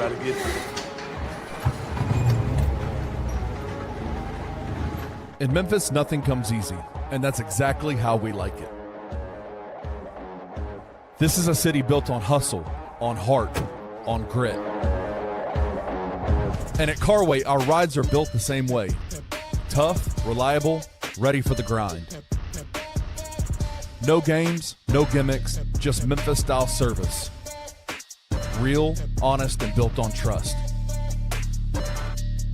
Try to get it. In Memphis, nothing comes easy, and that's exactly how we like it. This is a city built on hustle, on heart, on grit. And at Carway, our rides are built the same way. Tough, reliable, ready for the grind. No games, no gimmicks, just Memphis-style service. Real, honest, and built on trust.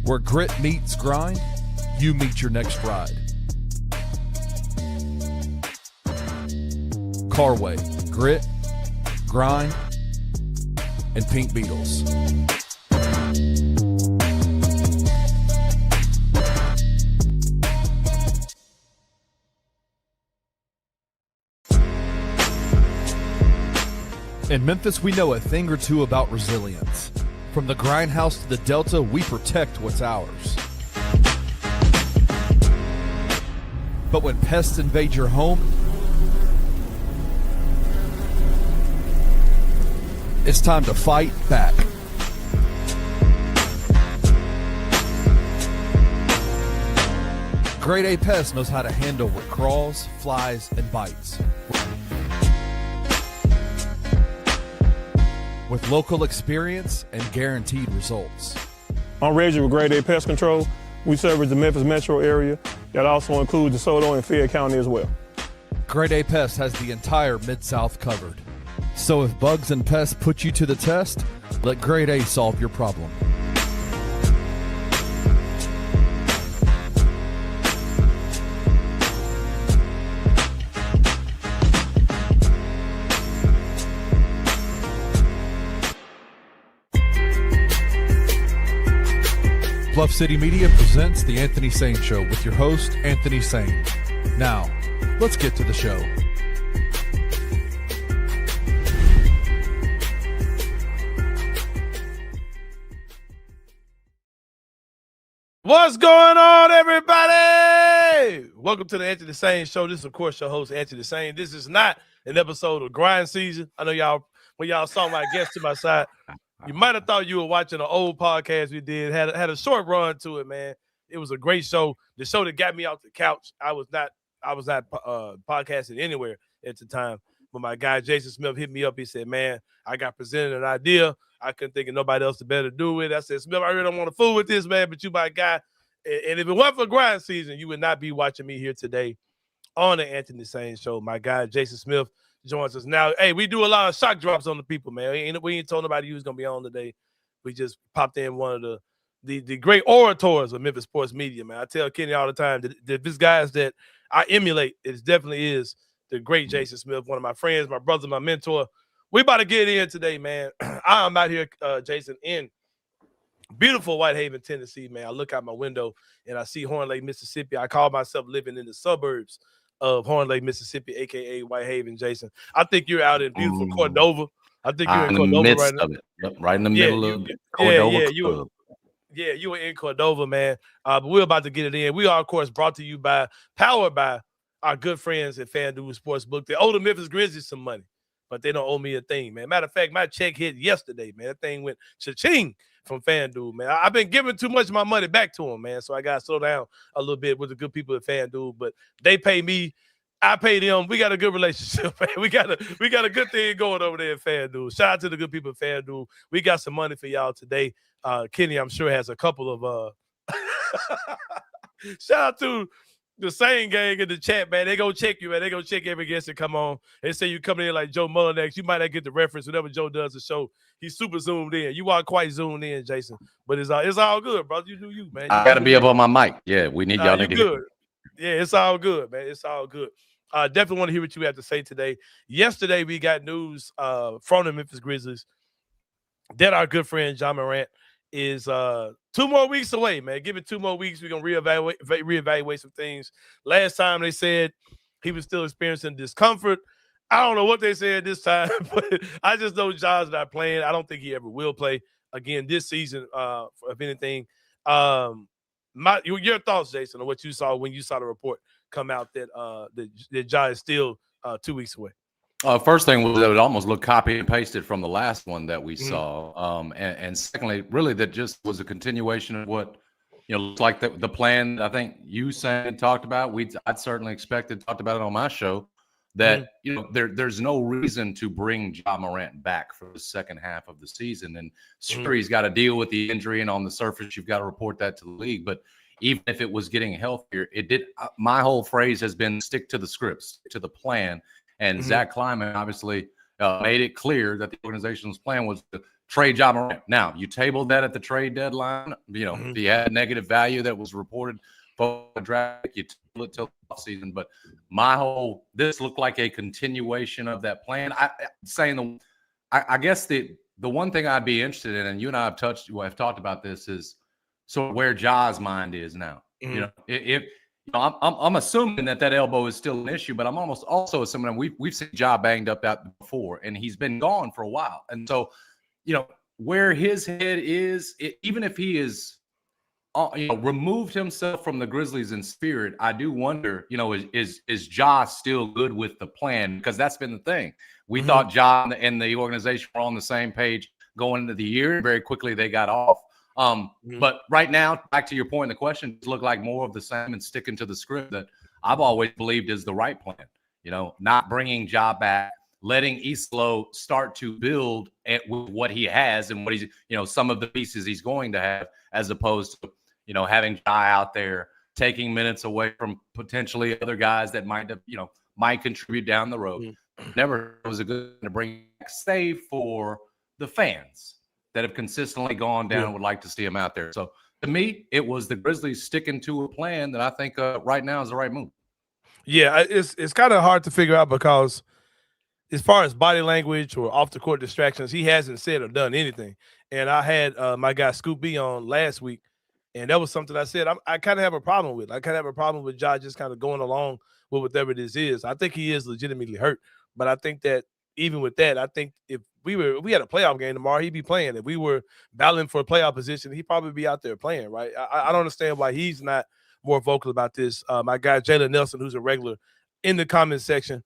Where grit meets grind, you meet your next ride. Carway, grit, grind, and Pink Beetles. In Memphis, we know a thing or two about resilience. From the grindhouse to the Delta, we protect what's ours. But when pests invade your home, it's time to fight back. Grade A Pest knows how to handle what crawls, flies, and bites. With local experience and guaranteed results. I'm Reggie with Grade A Pest Control. We service the Memphis metro area. That also includes DeSoto and Fayette County as well. Grade A Pest has the entire Mid-South covered. So if bugs and pests put you to the test, let Grade A solve your problem. Bluff City Media presents The Anthony Sain Show with your host, Anthony Sain. Now, let's get to the show. What's going on, everybody? Welcome to the Anthony Sain Show. This is, of course, your host, Anthony Sain. This is not an episode of Grind Season. I know y'all, when y'all saw my guest to my side, you might have thought you were watching an old podcast we did. Had a short run to it, man. It was a great show. The show that got me off the couch. I was not podcasting anywhere at the time. But my guy Jason Smith hit me up. He said, "Man, I got presented an idea. I couldn't think of nobody else to better do it." I said, "Smith, I really don't want to fool with this, man, but you my guy. And if it weren't for Grind Season, you would not be watching me here today on the Anthony Sain Show." My guy Jason Smith joins us now. Hey, we do a lot of shock drops on the people, man. We ain't told nobody who's gonna be on today. We just popped in one of the great orators of Memphis sports media, man. I tell Kenny all the time that this guys that I emulate, it definitely is the great Jason Smith, one of my friends, my brother, my mentor. We about to get in today, man. I'm out here, Jason, in beautiful Whitehaven, Tennessee, man. I look out my window and I see Horn Lake, Mississippi. I call myself living in the suburbs of Horn Lake, Mississippi, a.k.a. Whitehaven, Jason. I think you're out in beautiful Cordova. I think you're in Cordova right now. Yep, right in the middle of Cordova. You were in Cordova, man. But we're about to get it in. We are, of course, brought to you powered by our good friends at FanDuel Sportsbook. They owe the Memphis Grizzlies some money, but they don't owe me a thing, man. Matter of fact, my check hit yesterday, man. That thing went cha-ching from FanDuel, man. I've been giving too much of my money back to them, man, so I got to slow down a little bit with the good people at FanDuel, but they pay me. I pay them. We got a good relationship, man. We got a good thing going over there at FanDuel. Shout out to the good people at FanDuel. We got some money for y'all today. Kenny, I'm sure, has a couple of shout out to the Sain gang in the chat, man. They go check you, man. They go check every guest that come on. They say you coming in like Joe Mullinax. You might not get the reference whenever Joe does the show. He's super zoomed in. You are quite zoomed in, Jason. But it's all good, brother. You do you, man. I got to be up on my mic. Yeah, we need y'all to get good. Yeah, it's all good, man. It's all good. Definitely want to hear what you have to say today. Yesterday, we got news from the Memphis Grizzlies that our good friend John Morant is 2 more weeks away, man. Give it 2 more weeks. We're going to reevaluate some things. Last time they said he was still experiencing discomfort. I don't know what they said this time, but I just know John's not playing. I don't think he ever will play again this season, if anything. Your thoughts, Jason, on what you saw when you saw the report come out that John is still 2 weeks away. First thing was that it almost looked copy and pasted from the last one that we saw. And secondly, really that just was a continuation of what, looks like the plan I think you Sain talked about. I'd certainly expected, talked about it on my show, that, there's no reason to bring Ja Morant back for the second half of the season. And sure, he's got to deal with the injury, and on the surface, you've got to report that to the league. But even if it was getting healthier, my whole phrase has been stick to the scripts, to the plan. And Zach Kleiman obviously made it clear that the organization's plan was to trade Ja Morant. Now, you tabled that at the trade deadline. If he had negative value that was reported for the draft, you tabled it till the offseason. But this looked like a continuation of that plan. I guess the one thing I'd be interested in, and you and I have talked about this, is sort of where Ja's mind is now. I'm assuming that elbow is still an issue, but I'm almost also assuming we've seen Ja banged up out before, and he's been gone for a while. And so, where his head is, even if he is, removed himself from the Grizzlies in spirit, I do wonder, is Ja still good with the plan? Because that's been the thing. We thought Ja and the organization were on the same page going into the year, and very quickly they got off. But right now, back to your point in the question, it look like more of the same and sticking to the script that I've always believed is the right plan. Not bringing Ja back, letting Islo start to build with what he has and what he's, some of the pieces he's going to have, as opposed to, having Ja out there taking minutes away from potentially other guys that might contribute down the road. Never was a good to bring back, save for the fans that have consistently gone down and would like to see him out there. So to me, it was the Grizzlies sticking to a plan that I think right now is the right move. Yeah, it's kind of hard to figure out, because as far as body language or off the court distractions, he hasn't said or done anything. And I had my guy Scoop B on last week, and that was something I said I kind of have a problem with. I kind of have a problem with Ja just kind of going along with whatever this is. I think he is legitimately hurt, but I think that even with that, I think if we had a playoff game tomorrow, he'd be playing. If we were battling for a playoff position, he'd probably be out there playing, right? I don't understand why he's not more vocal about this. My guy Jalen Nelson, who's a regular in the comment section,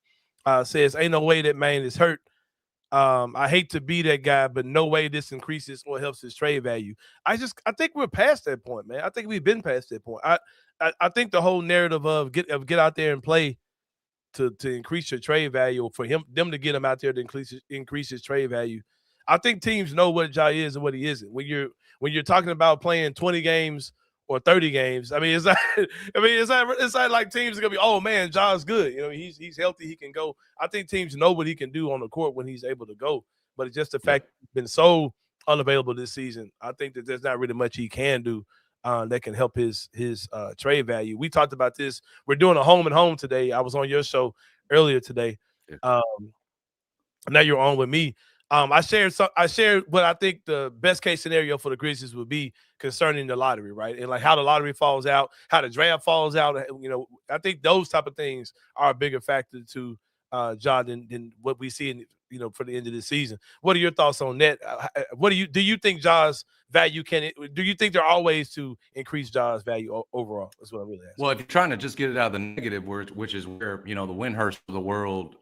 says, ain't no way that man is hurt. I hate to be that guy, but no way this increases or helps his trade value. I think we're past that point, man. I think we've been past that point. I think the whole narrative of get out there and play to increase your trade value, or for them to get him out there to increase his trade value. I think teams know what Ja is and what he isn't. When you're talking about playing 20 games or 30 games, it's not like teams are gonna be, oh man, Ja's good. He's healthy, he can go. I think teams know what he can do on the court when he's able to go. But it's just the fact he's been so unavailable this season. I think that there's not really much he can do that can help his trade value. We talked about this. We're doing a home and home today. I was on your show earlier today. Now you're on with me. I shared what I think the best case scenario for the Grizzlies would be concerning the lottery, right? And like how the lottery falls out, how the draft falls out. I think those type of things are a bigger factor to Ja than what we see in for the end of the season. What are your thoughts on that? Do you think Ja's value do you think there are ways to increase Ja's value overall? That's what I'm really asking. Well, if you're trying to just get it out of the negative, which is where the Windhurst of the world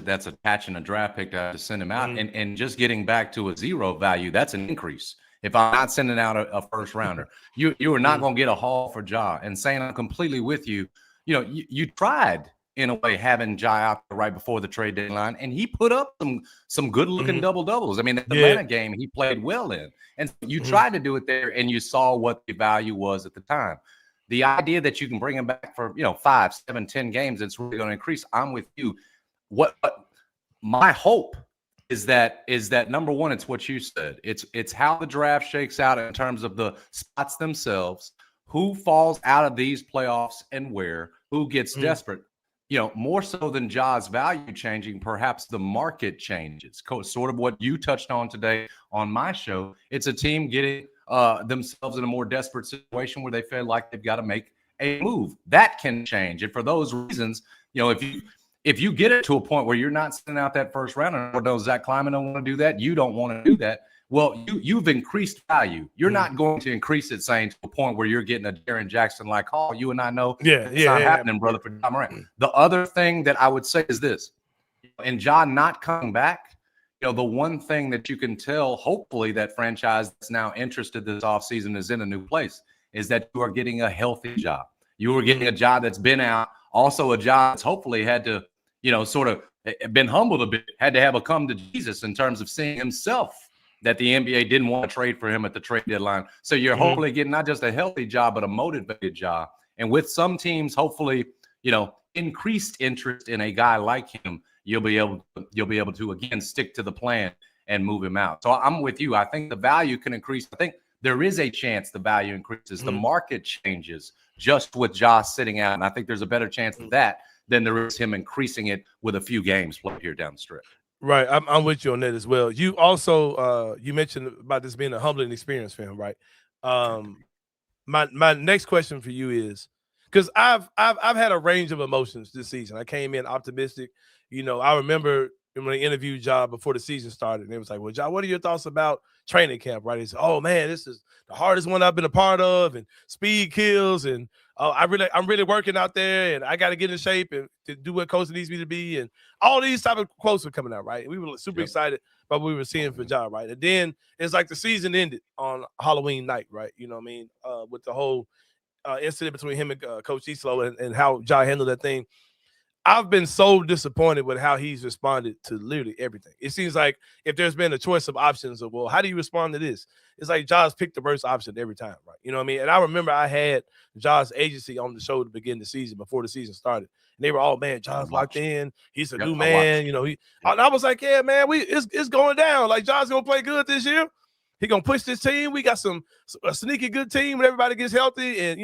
that's attaching a draft pick to send him out, and just getting back to a zero value, that's an increase. If I'm not sending out a first rounder, you are not going to get a haul for Ja. And saying I'm completely with you. You tried in a way having Ja out there right before the trade deadline, and he put up some good looking double doubles. I mean, the Atlanta game he played well in, and you tried to do it there, and you saw what the value was at the time. The idea that you can bring him back for 5, 7, 10 games, it's really going to increase. I'm with you. What my hope is that number one, it's what you said. It's how the draft shakes out in terms of the spots themselves, who falls out of these playoffs and where, who gets desperate. More so than Ja's value changing, perhaps the market changes. Sort of what you touched on today on my show. It's a team getting themselves in a more desperate situation where they feel like they've got to make a move. That can change. And for those reasons, if you get it to a point where you're not sending out that first round, and Zach Kleiman don't want to do that, you don't want to do that. Well, you've increased value. You're not going to increase it, saying to a point where you're getting a Jaren Jackson-like haul. You and I know it's not happening, brother, for Ja Morant. The other thing that I would say is this. and Ja not coming back, the one thing that you can tell, hopefully, that franchise that's now interested this offseason is in a new place, is that you are getting a healthy Ja. You are getting a Ja that's been out, also a Ja that's hopefully had to, sort of been humbled a bit, had to have a come to Jesus in terms of seeing himself that the NBA didn't want to trade for him at the trade deadline. So you're hopefully getting not just a healthy Ja, but a motivated Ja. And with some teams, hopefully, increased interest in a guy like him, you'll be able to again stick to the plan and move him out. So I'm with you. I think the value can increase. I think there is a chance the value increases. The market changes just with Ja sitting out, and I think there's a better chance of that than there is him increasing it with a few games played here down the stretch. Right, I'm with you on that as well. You also you mentioned about this being a humbling experience for him, right? My next question for you is, because I've had a range of emotions this season. I came in optimistic. I remember when I interviewed Ja before the season started, and it was like, well, Ja, what are your thoughts about training camp, right? He said, oh man, this is the hardest one I've been a part of, and speed kills, and I'm really working out there, and I got to get in shape and to do what coach needs me to be, and all these type of quotes were coming out, right? And we were super excited about what we were seeing for Ja, right? And then it's like the season ended on Halloween night, right? You know what I mean? With the whole incident between him and Coach Islo and how Ja handled that thing. I've been so disappointed with how he's responded to literally everything. It seems like if there's been a choice of options of, well, how do you respond to this? It's like Ja's picked the worst option every time, right? You know what I mean? And I remember I had Ja's agency on the show to begin the season before the season started. And they were all, man, Ja's locked in. He's a new man. I was like, yeah, man, it's going down. Like, Ja's going to play good this year. He going to push this team. We got a sneaky good team when everybody gets healthy. And,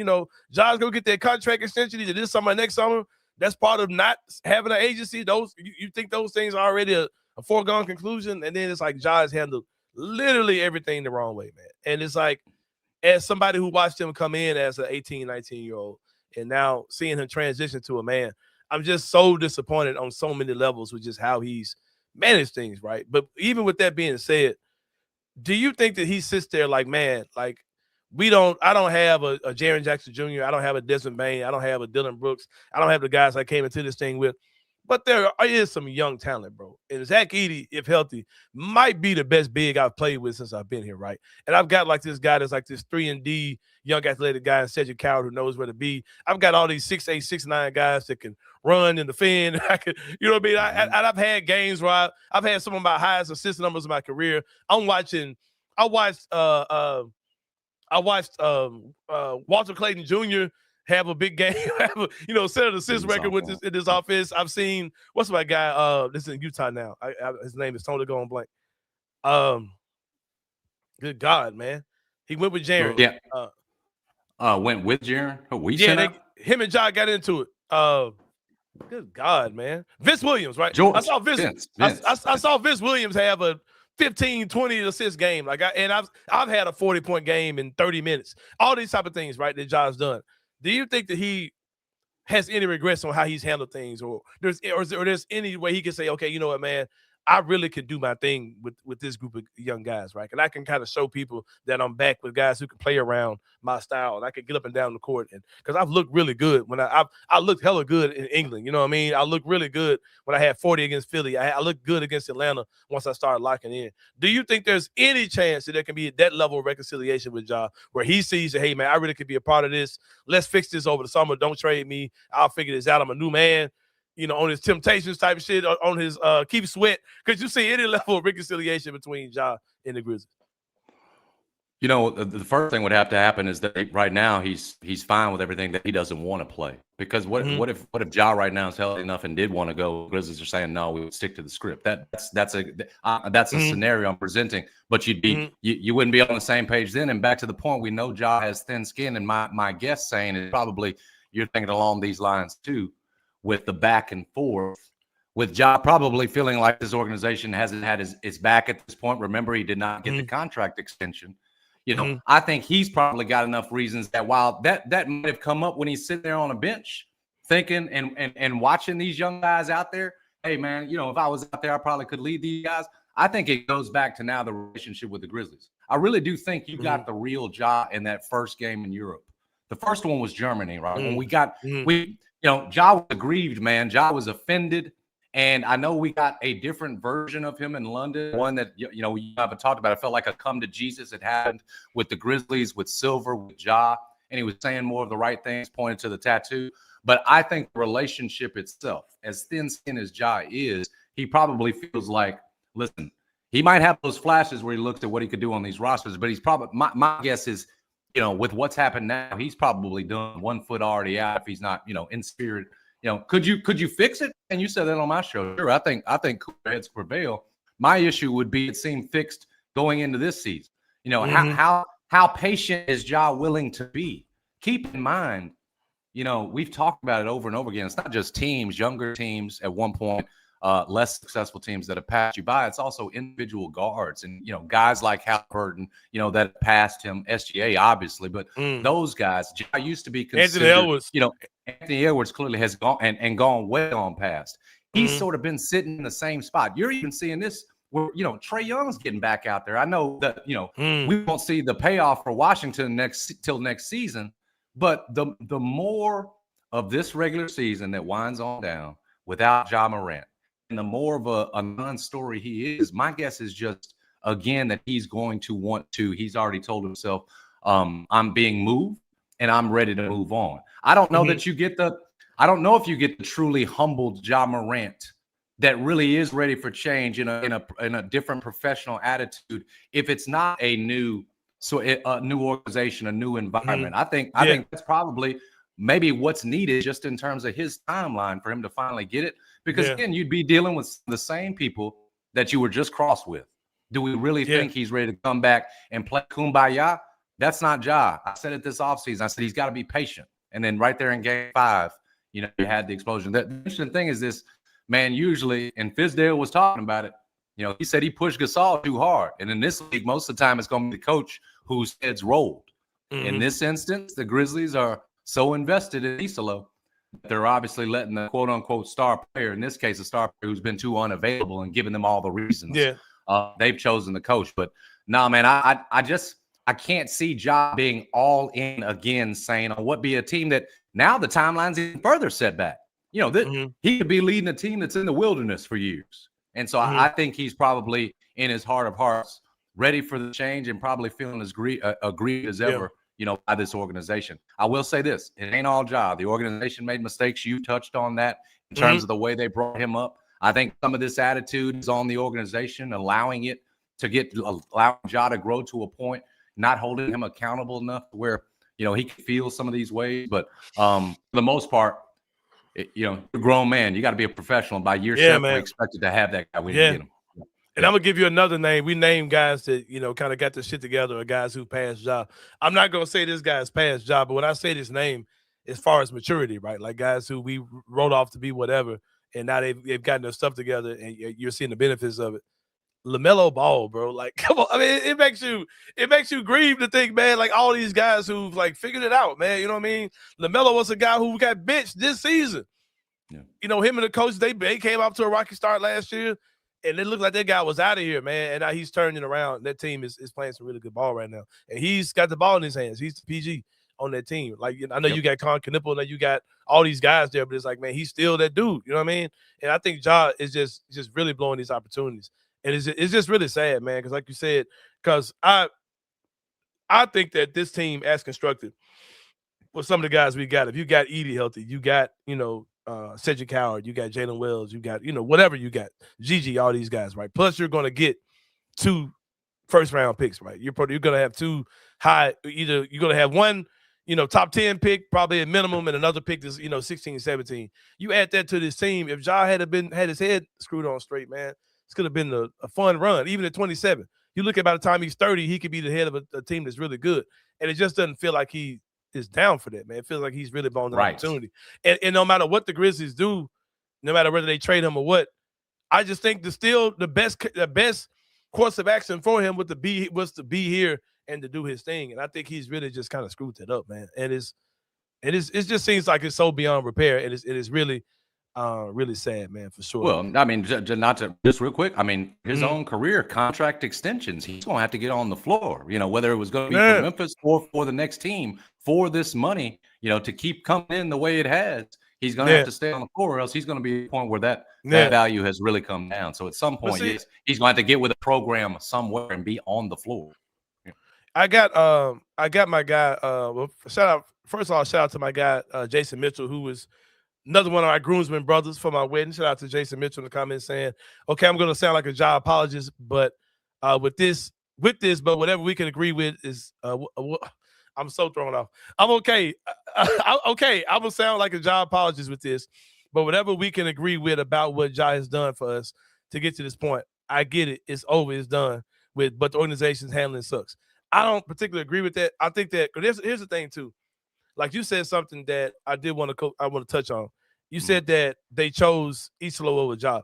Ja's going to get that contract extension either this summer or next summer. That's part of not having an agency. Those you think those things are already a foregone conclusion, and then it's like Ja has handled literally everything the wrong way, man. And it's like, as somebody who watched him come in as an 18, 19-year-old, and now seeing him transition to a man, I'm just so disappointed on so many levels with just how he's managed things, right? But even with that being said, do you think that he sits there like, man, like, I don't have a Jaren Jackson Jr. I don't have a Desmond Bain. I don't have a Dillon Brooks. I don't have the guys I came into this thing with. But there is some young talent, bro. And Zach Edey, if healthy, might be the best big I've played with since I've been here, right? And I've got like this guy that's like this 3-and-D young athletic guy, Cedric Coward, who knows where to be. I've got all these 6'8", 6'9" guys that can run in the fin. I could, you know what I mean? I've had games where I've had some of my highest assist numbers in my career. I watched Walter Clayton Jr. have a big game, set an assist record with this in this offense. I've seen what's my guy? This is in Utah now. His name is Tony going blank. Good God, man, he went with Jaren. Yeah, went with Jaren. Him and Ja got into it. Good God, man, Vince Williams, right? George, I saw Vince. I saw Vince Williams have a 15, 20 assist game. I've had a 40-point game in 30 minutes. All these type of things, right, that Ja's done. Do you think that he has any regrets on how he's handled things, or there's any way he can say, okay, you know what, man, I really could do my thing with this group of young guys, right? And I can kind of show people that I'm back with guys who can play around my style, and I can get up and down the court. And because I've looked really good when I looked hella good in England, you know what I mean? I looked really good when I had 40 against Philly. I looked good against Atlanta once I started locking in. Do you think there's any chance that there can be that level of reconciliation with Ja, where he sees that, hey, man, I really could be a part of this. Let's fix this over the summer. Don't trade me. I'll figure this out. I'm a new man. On his Temptations type of shit, on his Keep Sweat. Could you see any level of reconciliation between Ja and the Grizzlies? The first thing would have to happen is that right now he's fine with everything, that he doesn't want to play. Because what if Ja right now is healthy enough and did want to go? Grizzlies are saying no, we would stick to the script. That's a scenario I'm presenting. But you wouldn't be on the same page then. And back to the point, we know Ja has thin skin, and my guess saying is probably you're thinking along these lines too. With the back and forth, with Ja probably feeling like this organization hasn't had his back at this point. Remember, he did not get the contract extension. I think he's probably got enough reasons that while that might have come up when he's sitting there on a bench thinking and watching these young guys out there, hey, man, if I was out there, I probably could lead these guys. I think it goes back to now the relationship with the Grizzlies. I really do think you got the real Ja in that first game in Europe. The first one was Germany, right? When Ja was aggrieved, man. Ja was offended, And I know we got a different version of him in London, one that, we haven't talked about. It felt like a come to Jesus had happened with the Grizzlies, with Silver, with Ja, and he was saying more of the right things, pointing to the tattoo. But I think the relationship itself, as thin-skinned as Ja is, he probably feels like, listen, he might have those flashes where he looks at what he could do on these rosters, but he's probably, my guess is, with what's happened now, he's probably done 1 foot already out if he's not, in spirit. Could you fix it? And you said that on my show. Sure, I think cooler heads prevail. My issue would be it seemed fixed going into this season. How patient is Ja willing to be? Keep in mind, we've talked about it over and over again. It's not just teams, younger teams at one point, less successful teams that have passed you by. It's also individual guards and, guys like Halliburton, that passed him, SGA, obviously. But those guys, Ja used to be considered, Anthony Edwards clearly has gone and gone well on past. He's sort of been sitting in the same spot. You're even seeing this where, Trae Young's getting back out there. I know that, we won't see the payoff for Washington till next season. But the more of this regular season that winds on down without Ja Morant, and the more of a non-story he is, my guess is just, again, that he's going to want to. He's already told himself, I'm being moved and I'm ready to move on. I don't know that you get I don't know if you get the truly humbled Ja Morant that really is ready for change in a different professional attitude if it's not a new organization, a new environment. I think that's probably maybe what's needed just in terms of his timeline for him to finally get it. Because again, you'd be dealing with the same people that you were just crossed with. Do we really think he's ready to come back and play kumbaya? That's not Ja. I said it this offseason. I said he's got to be patient. And then right there in game 5, you had the explosion. The interesting thing is this, man, usually, and Fizdale was talking about it, he said he pushed Gasol too hard. And in this league, most of the time it's going to be the coach whose head's rolled. In this instance, the Grizzlies are so invested in Isolo, they're obviously letting the quote-unquote star player, in this case a star player who's been too unavailable and giving them all the reasons. They've chosen the coach. But no, man, I can't see Ja being all in again, saying on what be a team that now the timeline's even further set back. He could be leading a team that's in the wilderness for years. And so I think he's probably in his heart of hearts ready for the change and probably feeling as aggrieved as ever, by this organization. I will say this, it ain't all Ja. The organization made mistakes. You touched on that in terms of the way they brought him up. I think some of this attitude is on the organization, allowing Ja to grow to a point, not holding him accountable enough to where, he can feel some of these ways. But for the most part, you're a grown man. You got to be a professional. By year 7, we're expected to have that guy. We didn't get him. And I'm going to give you another name. We named guys that, kind of got this shit together, or guys who passed Ja. I'm not going to say this guy's passed Ja, but when I say this name, as far as maturity, right? Like guys who we wrote off to be whatever, and now they've gotten their stuff together, and you're seeing the benefits of it. LaMelo Ball, bro. Like, come on. I mean, it makes you grieve to think, man, like all these guys who've like figured it out, man. You know what I mean? LaMelo was a guy who got benched this season. Yeah. Him and the coach, they came up to a rocky start last year. And it looked like that guy was out of here, man. And now he's turning around. That team is playing some really good ball right now. And he's got the ball in his hands. He's the PG on that team. Like, I know you got Con Knipple, and you got all these guys there, but it's like, man, he's still that dude. You know what I mean? And I think Ja is just really blowing these opportunities. And it's just really sad, man, because like you said, because I think that this team, as constructed, with some of the guys we got, if you got Edie healthy, you got, Cedric Howard, you got Jalen Wells, you got, whatever you got, Gigi, all these guys, right? Plus, you're going to get 2 first-round picks, right? You're going to have 2 high, either you're going to have one, top 10 pick, probably a minimum, and another pick is, 16, 17. You add that to this team. If Ja had his head screwed on straight, man, it's going to have been a fun run, even at 27. You look at by the time he's 30, he could be the head of a team that's really good. And it just doesn't feel like he is down for that, man. It feels like he's really blown the opportunity. And no matter what the Grizzlies do, no matter whether they trade him or what, I just think the best course of action for him was to be here and to do his thing. And I think he's really just kind of screwed it up, man. And it just seems like it's so beyond repair. It is really really sad, man, for sure. Well, I mean, just real quick, I mean, his own career contract extensions, he's going to have to get on the floor, whether it was going to be for Memphis or for the next team for this money, to keep coming in the way it has. He's going to have to stay on the floor, or else he's going to be at a point where that value has really come down. So at some point, see, yes, he's going to have to get with a program somewhere and be on the floor. I got my guy. Well, first of all, shout out to my guy Jason Mitchell, who was another one of our groomsmen brothers for my wedding. Shout out to Jason Mitchell in the comments saying, "Okay, I'm going to sound like a job apologist, but with this, but whatever we can agree with is." I'm so thrown off. I'm okay. Okay, I'm gonna sound like a job apologist with this, but whatever we can agree with about what Ja has done for us to get to this point, I get it. It's over. It's done with. But the organization's handling sucks. I don't particularly agree with that. I think that because here's the thing too. Like you said something that I want to touch on. You said that they chose Isolo over Ja.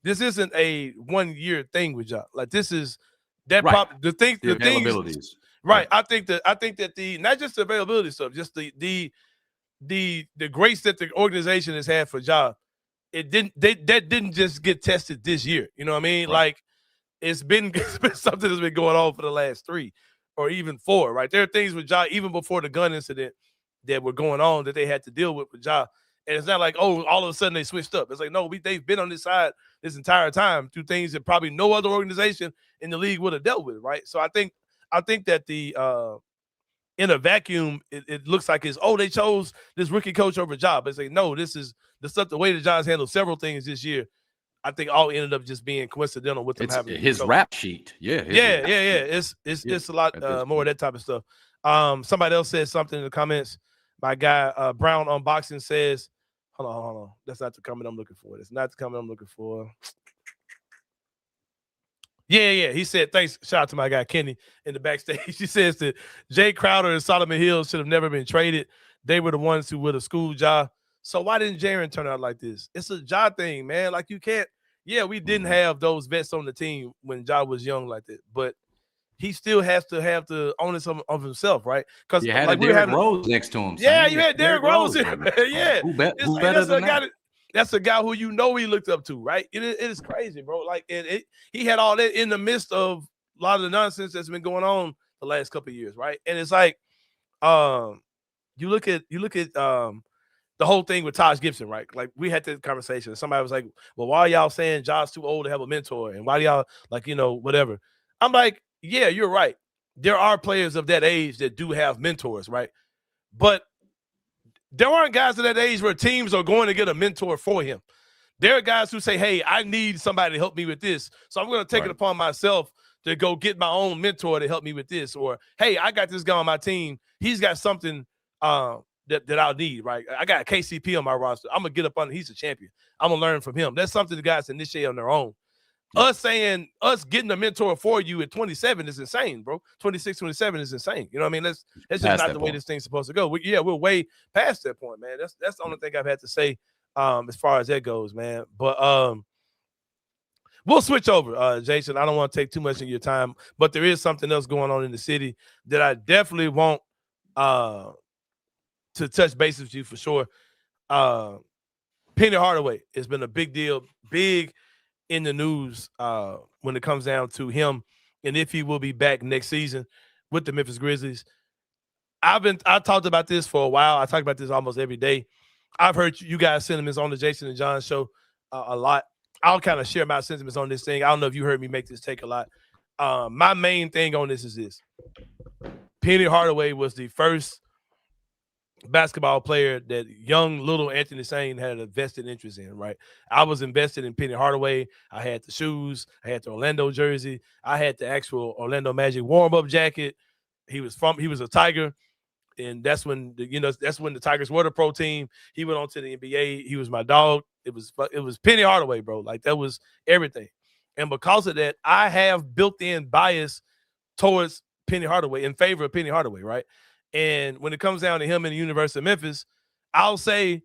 This isn't a 1 year thing with Ja. Like this is that right. the availabilities. Things, right. I think that the not just the availability stuff, just the grace that the organization has had for Ja. That didn't just get tested this year. You know what I mean? Right. Like it's been something that's been going on for the last 3 or even 4, right? There are things with Ja even before the gun incident that were going on that they had to deal with Ja. And it's not like, oh, all of a sudden they switched up. It's like, no, they've been on this side this entire time through things that probably no other organization in the league would have dealt with, right? So I think that the in a vacuum, it looks like they chose this rookie coach over Ja. But it's like, no, this is the stuff, the way that Ja's handled several things this year. I think all ended up just being coincidental with them having his rap sheet. Yeah. It's a lot more of that type of stuff. Somebody else said something in the comments. My guy Brown Unboxing says, hold on. That's not the comment I'm looking for. It's not the comment I'm looking for. Yeah. He said, thanks. Shout out to my guy Kenny in the backstage. He says that Jay Crowder and Solomon Hill should have never been traded. They were the ones who would have schooled Ja. So why didn't Jaren turn out like this? It's a Ja thing, man. Like you can't. Yeah, we didn't have those vets on the team when Ja was young like that, but he still has to have the onus of himself, right? Because you had Derrick Rose next to him. Yeah, you had Derrick Rose. Yeah, who better than that? That's a guy who he looked up to, right? It is crazy, bro. Like he had all that in the midst of a lot of the nonsense that's been going on the last couple of years, right? And it's like, you look at the whole thing with Taj Gibson, right? Like we had this conversation. Somebody was like, well, why are y'all saying Ja's too old to have a mentor? And why do y'all whatever? I'm like, yeah, you're right. There are players of that age that do have mentors, right? But there aren't guys of that age where teams are going to get a mentor for him. There are guys who say, hey, I need somebody to help me with this. So I'm going to take it upon myself to go get my own mentor to help me with this. Or, hey, I got this guy on my team. He's got something that I'll need, right? I got KCP on my roster. I'm going to get up on him. He's a champion. I'm going to learn from him. That's something the guys initiate on their own. Us getting a mentor for you at 27 is insane, bro. 26, 27 is insane. You know what I mean? That's just not the way this thing's supposed to go. We're way past that point, man. That's the only thing I've had to say as far as that goes, man. But we'll switch over, Jason. I don't want to take too much of your time, but there is something else going on in the city that I definitely want to touch base with you for sure. Penny Hardaway has been a big deal, big in the news when it comes down to him and if he will be back next season with the Memphis Grizzlies. I talked about this for a while. I talk about this almost every day. I've heard you guys' sentiments on the Jason and John show a lot. I'll kind of share my sentiments on this thing. I don't know if you heard me make this take a lot. My main thing on this is this. Penny Hardaway was the first basketball player that young little Anthony Sain had a vested interest in, right? I was invested in Penny Hardaway. I had the shoes. I had the Orlando jersey. I had the actual Orlando Magic warm-up jacket. He was a Tiger, and that's when the Tigers were the pro team. He went on to the NBA. He was my dog. It was Penny Hardaway, bro. Like that was everything. And because of that, I have built-in bias towards Penny Hardaway, in favor of Penny Hardaway, right? And when it comes down to him in the University of Memphis, I'll say,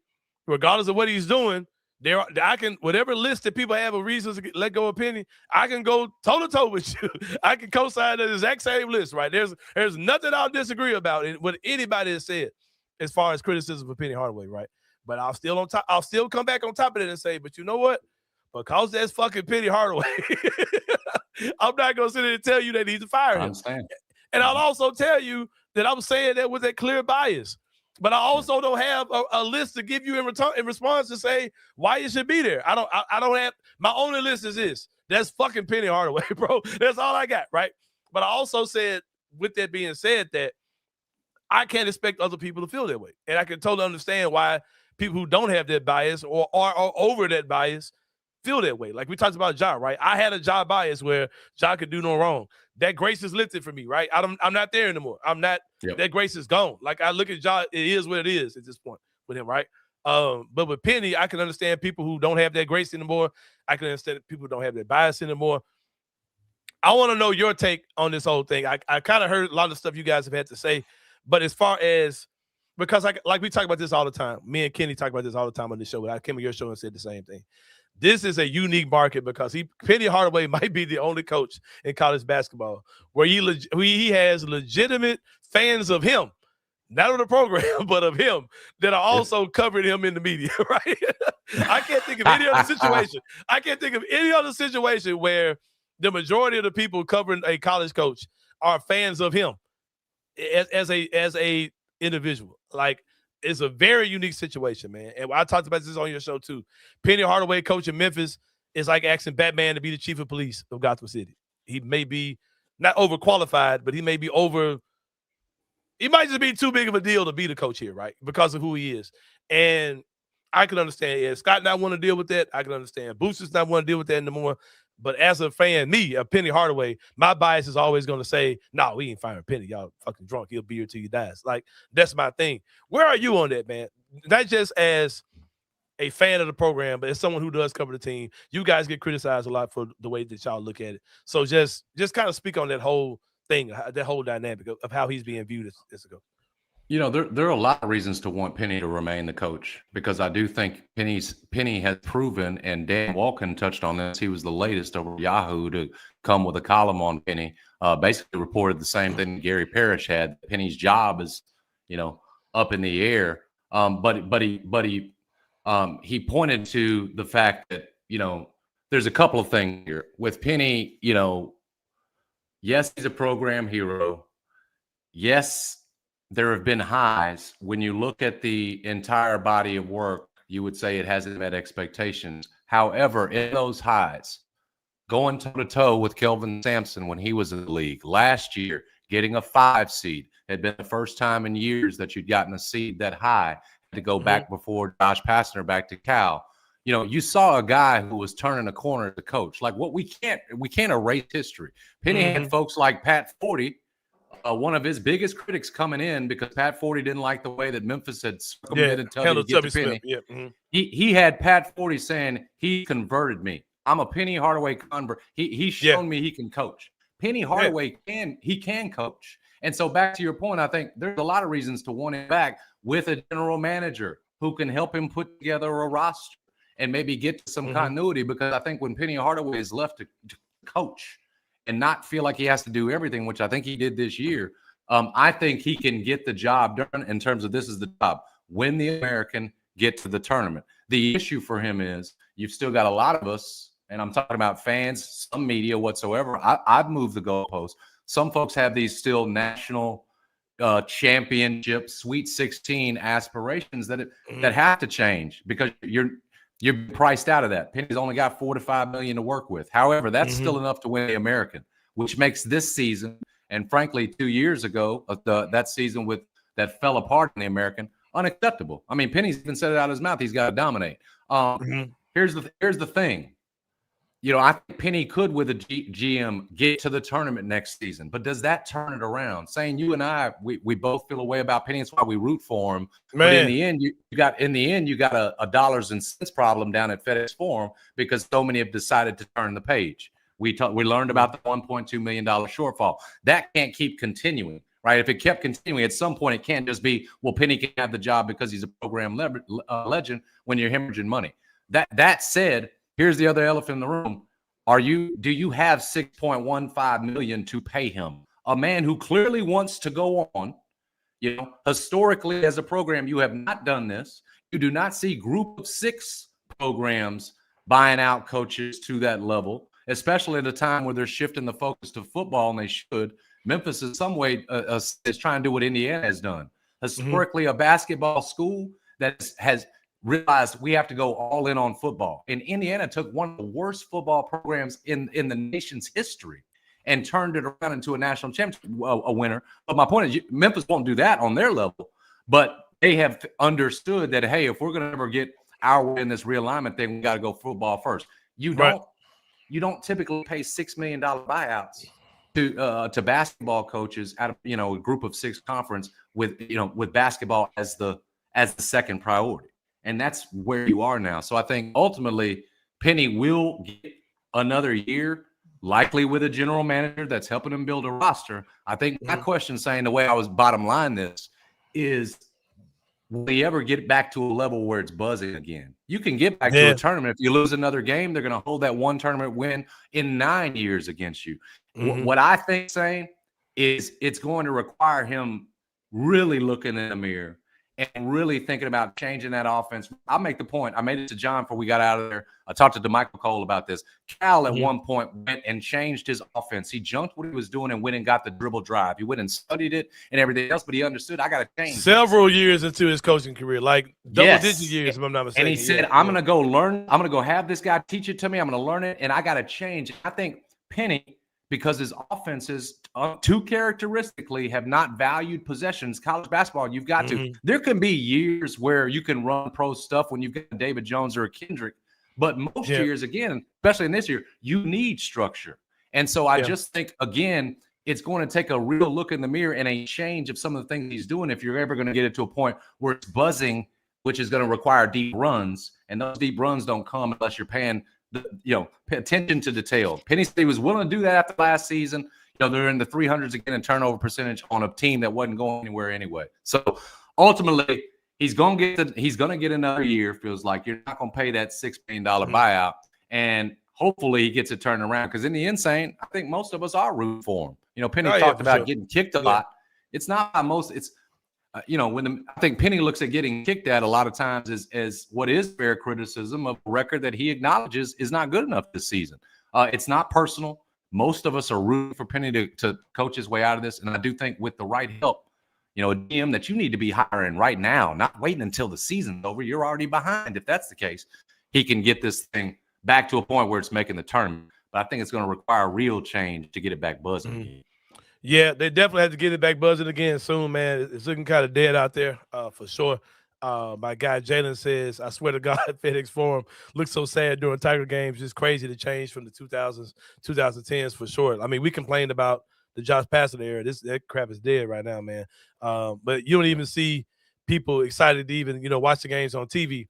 regardless of what he's doing, I can, whatever list that people have of reasons to let go of Penny, I can go toe-to-toe with you. I can co-sign the exact same list, right? There's nothing I'll disagree about what anybody has said as far as criticism of Penny Hardaway, right? But I'll still come back on top of it and say, but you know what? Because that's fucking Penny Hardaway, I'm not going to sit there and tell you that he's to fire him. And I'll also tell you that I'm saying that with that clear bias. But I also don't have a list to give you in response to say why you should be there. I don't have my only list is this. That's fucking Penny Hardaway, bro. That's all I got, right? But I also said, with that being said, that I can't expect other people to feel that way. And I can totally understand why people who don't have that bias or are over that bias feel that way. Like we talked about Ja, right? I had a Ja bias where Ja could do no wrong. That grace is lifted for me, right? I'm not there anymore. I'm not. Yep. That grace is gone. Like I look at Ja, it is what it is at this point with him, right? But with Penny, I can understand people who don't have that grace anymore. I can understand people who don't have that bias anymore. I want to know your take on this whole thing. I kind of heard a lot of stuff you guys have had to say, but as far as, because like we talk about this all the time. Me and Kenny talk about this all the time on the show. I came on your show and said the same thing. This is a unique market because Penny Hardaway might be the only coach in college basketball where he has legitimate fans of him, not of the program, but of him, that are also covering him in the media, right? I can't think of any other situation. I can't think of any other situation where the majority of the people covering a college coach are fans of him as a individual. Like, it's a very unique situation, man. And I talked about this on your show too. Penny Hardaway coaching Memphis is like asking Batman to be the chief of police of Gotham City. He may be not overqualified, but he may be he might just be too big of a deal to be the coach here, right? Because of who he is. And I can understand, yeah, Scott not want to deal with that. I can understand Boosters not want to deal with that anymore. But as a fan, a Penny Hardaway, my bias is always going to say, no, we ain't firing Penny. Y'all fucking drunk. He'll be here till he dies. Like, that's my thing. Where are you on that, man? Not just as a fan of the program, but as someone who does cover the team. You guys get criticized a lot for the way that y'all look at it. So just kind of speak on that whole thing, that whole dynamic of how he's being viewed as a coach. You know, there are a lot of reasons to want Penny to remain the coach, because I do think Penny has proven, and Dan Walken touched on this. He was the latest over Yahoo to come with a column on Penny. Basically reported the same thing Gary Parrish had. Penny's job is, up in the air. But he pointed to the fact that, there's a couple of things here with Penny. Yes, he's a program hero. Yes, there have been highs. When you look at the entire body of work, you would say it hasn't met expectations. However, in those highs, going toe-to-toe with Kelvin Sampson when he was in the league last year, getting a 5 seed, had been the first time in years that you'd gotten a seed that high. Had to go back before Josh Pastner back to Cal. You saw a guy who was turning a corner as a coach. Like, what we can't erase history. Penny had folks like Pat Forty, one of his biggest critics, coming in because Pat Forty didn't like the way that Memphis had circumvented Tubby to get to Penny. Yeah. He had Pat Forty saying, he converted me. I'm a Penny Hardaway convert. He's shown me he can coach. Penny Hardaway can coach. And so back to your point, I think there's a lot of reasons to want him back with a general manager who can help him put together a roster and maybe get to some continuity, because I think when Penny Hardaway is left to coach and not feel like he has to do everything, which I think he did this year, I think he can get the job done in terms of, this is the job: win the American, get to the tournament. The issue for him is you've still got a lot of us, and I'm talking about fans, some media whatsoever. I've moved the goalposts. Some folks have these still national championship, Sweet 16 aspirations that have to change, because you're priced out of that. Penny's only got $4 to $5 million to work with. However, that's still enough to win the American, which makes this season, and frankly 2 years ago, that season that fell apart in the American, unacceptable. I mean, Penny's even said it out of his mouth. He's got to dominate. Here's the thing. I think Penny could, with a GM, get to the tournament next season. But does that turn it around? Saying you and I, we both feel a way about Penny. That's why we root for him. Man. But in the end, you got a dollars and cents problem down at FedEx Forum, because so many have decided to turn the page. We learned about the $1.2 million shortfall. That can't keep continuing, right? If it kept continuing, at some point it can't just be, well, Penny can have the job because he's a program legend, when you're hemorrhaging money. That said, here's the other elephant in the room. Do you have $6.15 million to pay him? A man who clearly wants to go on. Historically, as a program, you have not done this. You do not see group of 6 programs buying out coaches to that level, especially at a time where they're shifting the focus to football, and they should. Memphis, in some way, is trying to do what Indiana has done. historically a basketball school that has realized we have to go all in on football. And Indiana took one of the worst football programs in the nation's history and turned it around into a national championship, a winner. But my point is, Memphis won't do that on their level. But they have understood that, hey, if we're going to ever get our way in this realignment thing, we got to go football first. You don't typically pay $6 million buyouts to basketball coaches out of a group of 6 conference with basketball as the second priority. And that's where you are now. So I think ultimately Penny will get another year, likely with a general manager that's helping him build a roster. I think my question, saying the way I was bottom line this, is will he ever get back to a level where it's buzzing again? You can get back to a tournament. If you lose another game, they're going to hold that one tournament win in 9 years against you. What I think, Sain, is it's going to require him really looking in the mirror and really thinking about changing that offense. I'll make the point. I made it to John before we got out of there. I talked to DeMichael Cole about this. Cal at one point went and changed his offense. He junked what he was doing and went and got the dribble drive. He went and studied it and everything else, but he understood I got to change. Several years into his coaching career, like double-digit years, if I'm not mistaken. And he said, I'm going to go learn. I'm going to go have this guy teach it to me. I'm going to learn it, and I got to change. I think Penny, because his offenses too characteristically have not valued possessions. College basketball, you've got to. There can be years where you can run pro stuff when you've got David Jones or a Kendrick, but most years, again, especially in this year, you need structure. And so I just think, again, it's going to take a real look in the mirror and a change of some of the things he's doing if you're ever going to get it to a point where it's buzzing, which is going to require deep runs. And those deep runs don't come unless you're paying pay attention to detail. Penny said he was willing to do that after last season. They're in the 300s again in turnover percentage on a team that wasn't going anywhere anyway. So ultimately, he's going to get another year. Feels like you're not going to pay that $6 million buyout, and hopefully he gets it turned around. Because in the end, Sain, I think most of us are rooting for him. Penny talked about getting kicked a lot. It's not by most. It's I think Penny looks at getting kicked at a lot of times as what is fair criticism of a record that he acknowledges is not good enough this season. It's not personal. Most of us are rooting for Penny to coach his way out of this. And I do think with the right help, a GM that you need to be hiring right now, not waiting until the season's over. You're already behind. If that's the case, he can get this thing back to a point where it's making the tournament. But I think it's going to require real change to get it back buzzing again. Yeah, they definitely have to get it back buzzing again soon, man. It's looking kind of dead out there for sure. My guy Jalen says, I swear to God, FedEx Forum looks so sad during Tiger games. It's crazy to change from the 2000s, 2010s for sure. I mean, we complained about the Josh Pastner era. That crap is dead right now, man. But you don't even see people excited to even, watch the games on TV.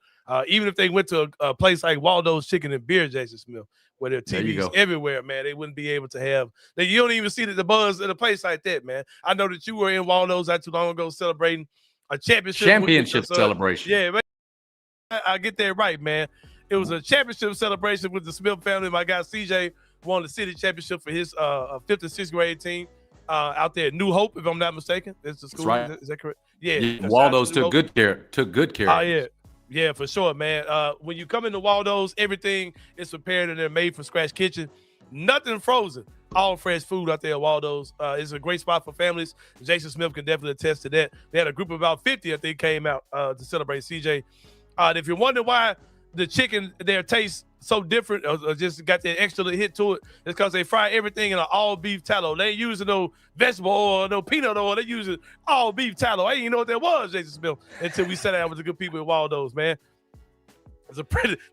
Even if they went to a place like Waldo's Chicken and Beer, Jason Smith, where there are TVs everywhere, man, they wouldn't be able to have. You don't even see the buzz at a place like that, man. I know that you were in Waldo's not too long ago celebrating a championship celebration. Yeah, man, I get that right, man. It was a championship celebration with the Smith family. My guy CJ won the city championship for his 5th and 6th grade team out there at New Hope, if I'm not mistaken. That's the school. That's right. Is that correct? Yeah. Waldo's took good care. Oh, yeah. Yeah, for sure, man. When you come into Waldo's, everything is prepared in their made-from-scratch kitchen. Nothing frozen. All fresh food out there at Waldo's. It's a great spot for families. Jason Smith can definitely attest to that. They had a group of about 50, I think, came out to celebrate CJ. If you're wondering why the chicken there tastes so different or just got that extra little hit to it, it's because they fry everything in an all-beef tallow. They ain't using no vegetable oil, no peanut oil. They using all-beef tallow. I didn't even know what that was, Jason Smith, until we sat down with the good people at Waldo's, man.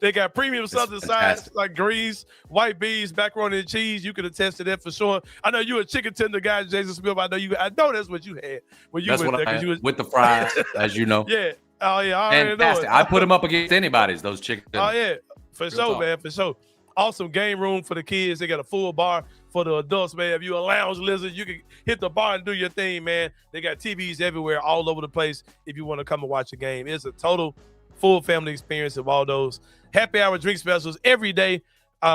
They got premium Southern sides like greens, white beans, macaroni and cheese. You can attest to that for sure. I know you a chicken tender guy, Jason Smith. I know that's what you had when you went there. With the fries, as you know. Yeah. Oh, yeah. I already know it. I put them up against anybody's, those chicken tenders. Oh, yeah. For sure, man. For sure. Awesome game room for the kids. They got a full bar for the adults, man. If you're a lounge lizard, you can hit the bar and do your thing, man. They got TVs everywhere, all over the place if you want to come and watch a game. It's a total full family experience at Waldo's. Happy hour drink specials every day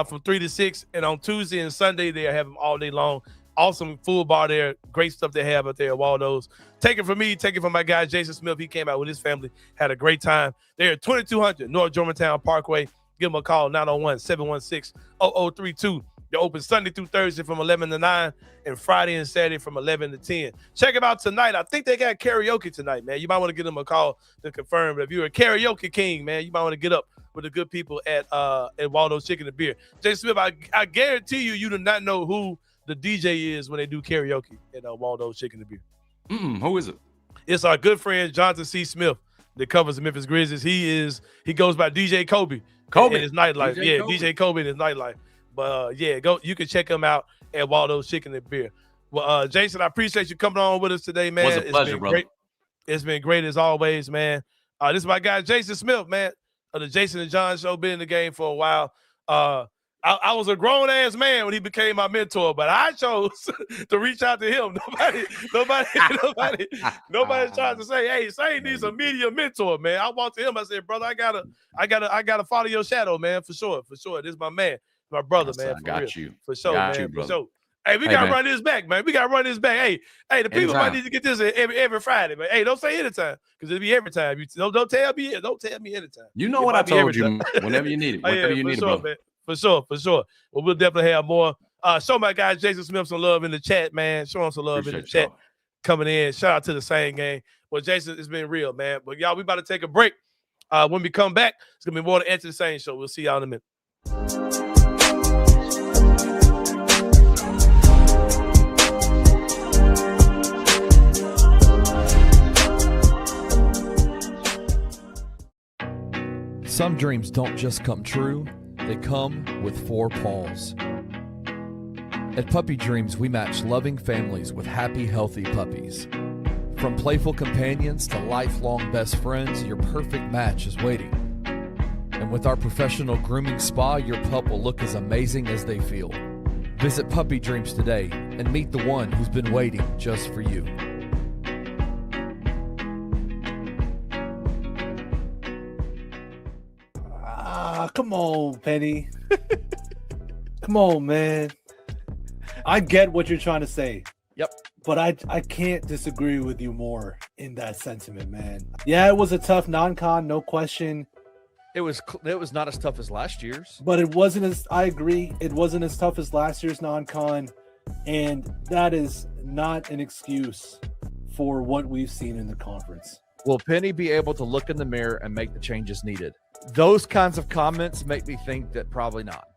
from 3 to 6. And on Tuesday and Sunday, they have them all day long. Awesome full bar there. Great stuff they have out there at Waldo's. Take it from me. Take it from my guy, Jason Smith. He came out with his family. Had a great time. They're at 2200 North Germantown Parkway. Give them a call, 901-716-0032. They're open Sunday through Thursday from 11 to 9 and Friday and Saturday from 11 to 10. Check them out tonight. I think they got karaoke tonight, man. You might want to give them a call to confirm. But if you're a karaoke king, man, you might want to get up with the good people at Waldo's Chicken and Beer. Jay Smith, I guarantee you do not know who the DJ is when they do karaoke at Waldo's Chicken and Beer. Who is it? It's our good friend Jonathan C. Smith that covers the Memphis Grizzlies. He goes by DJ Kobe. In his nightlife. DJ Kobe in his nightlife. But you can check him out at Waldo's Chicken and Beer. Well, Jason, I appreciate you coming on with us today, man. It was a pleasure, brother. Great. It's been great as always, man. This is my guy Jason Smith, man, of the Jason and John Show. Been in the game for a while. I was a grown ass man when he became my mentor, but I chose to reach out to him. Nobody tries to say, "Hey, Sain needs a media mentor, man." I walked to him. I said, "Brother, I gotta follow your shadow, man, for sure. This is my man, my brother, man. I got you for sure, man. For sure. Hey, we gotta run this back, man. We gotta run this back. Hey, the people might need to get this every Friday, man. Hey, don't say anytime because it'll be every time. Don't tell me anytime. You know what I told you. Whenever you need it, whenever you need it, brother. Man. For sure. Well, we'll definitely have more. Show my guy Jason Smith some love in the chat, man. Show him some love in the chat coming in. Shout out to the Sain gang. Well, Jason, it's been real, man. But y'all, we about to take a break. When we come back, it's gonna be more to Answer the Sain show. We'll see y'all in a minute. Some dreams don't just come true, they come with 4 paws. At Puppy Dreams, we match loving families with happy, healthy puppies. From playful companions to lifelong best friends, your perfect match is waiting. And with our professional grooming spa, your pup will look as amazing as they feel. Visit Puppy Dreams today and meet the one who's been waiting just for you. Come on, Penny. Come on, man. I get what you're trying to say. Yep. But I can't disagree with you more in that sentiment, man. Yeah, it was a tough non-con, no question. It was not as tough as last year's. But it wasn't as, I agree, it wasn't as tough as last year's non-con. And that is not an excuse for what we've seen in the conference. Will Penny be able to look in the mirror and make the changes needed? Those kinds of comments make me think that probably not.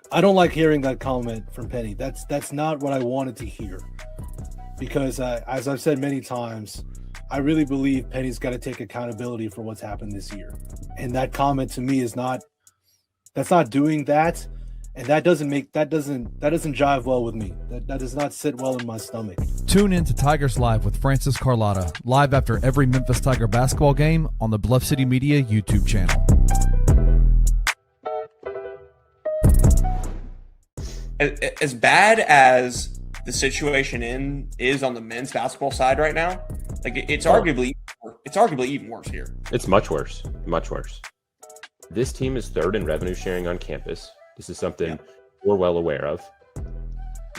I don't like hearing that comment from Penny. That's not what I wanted to hear. Because as I've said many times, I really believe Penny's got to take accountability for what's happened this year. And that comment to me is not doing that. And that doesn't jive well with me. That does not sit well in my stomach. Tune in to Tigers Live with Francis Carlotta, live after every Memphis Tiger basketball game on the Bluff City Media YouTube channel. As bad as the situation is on the men's basketball side right now, like it's arguably even worse here. It's much worse. This team is 3rd in revenue sharing on campus. This is something we're well aware of.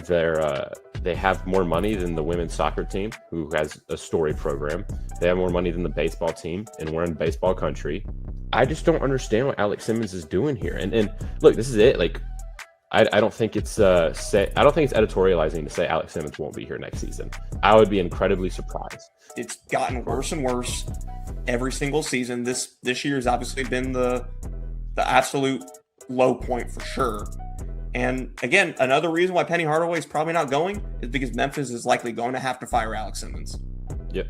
They have more money than the women's soccer team, who has a storied program. They have more money than the baseball team, and we're in baseball country. I just don't understand what Alex Simmons is doing here. And look, this is it. Like, I don't think it's editorializing to say Alex Simmons won't be here next season. I would be incredibly surprised. It's gotten worse and worse every single season. This year has obviously been the absolute low point for sure. And again, another reason why Penny Hardaway is probably not going is because Memphis is likely going to have to fire Alex Simmons. Yep.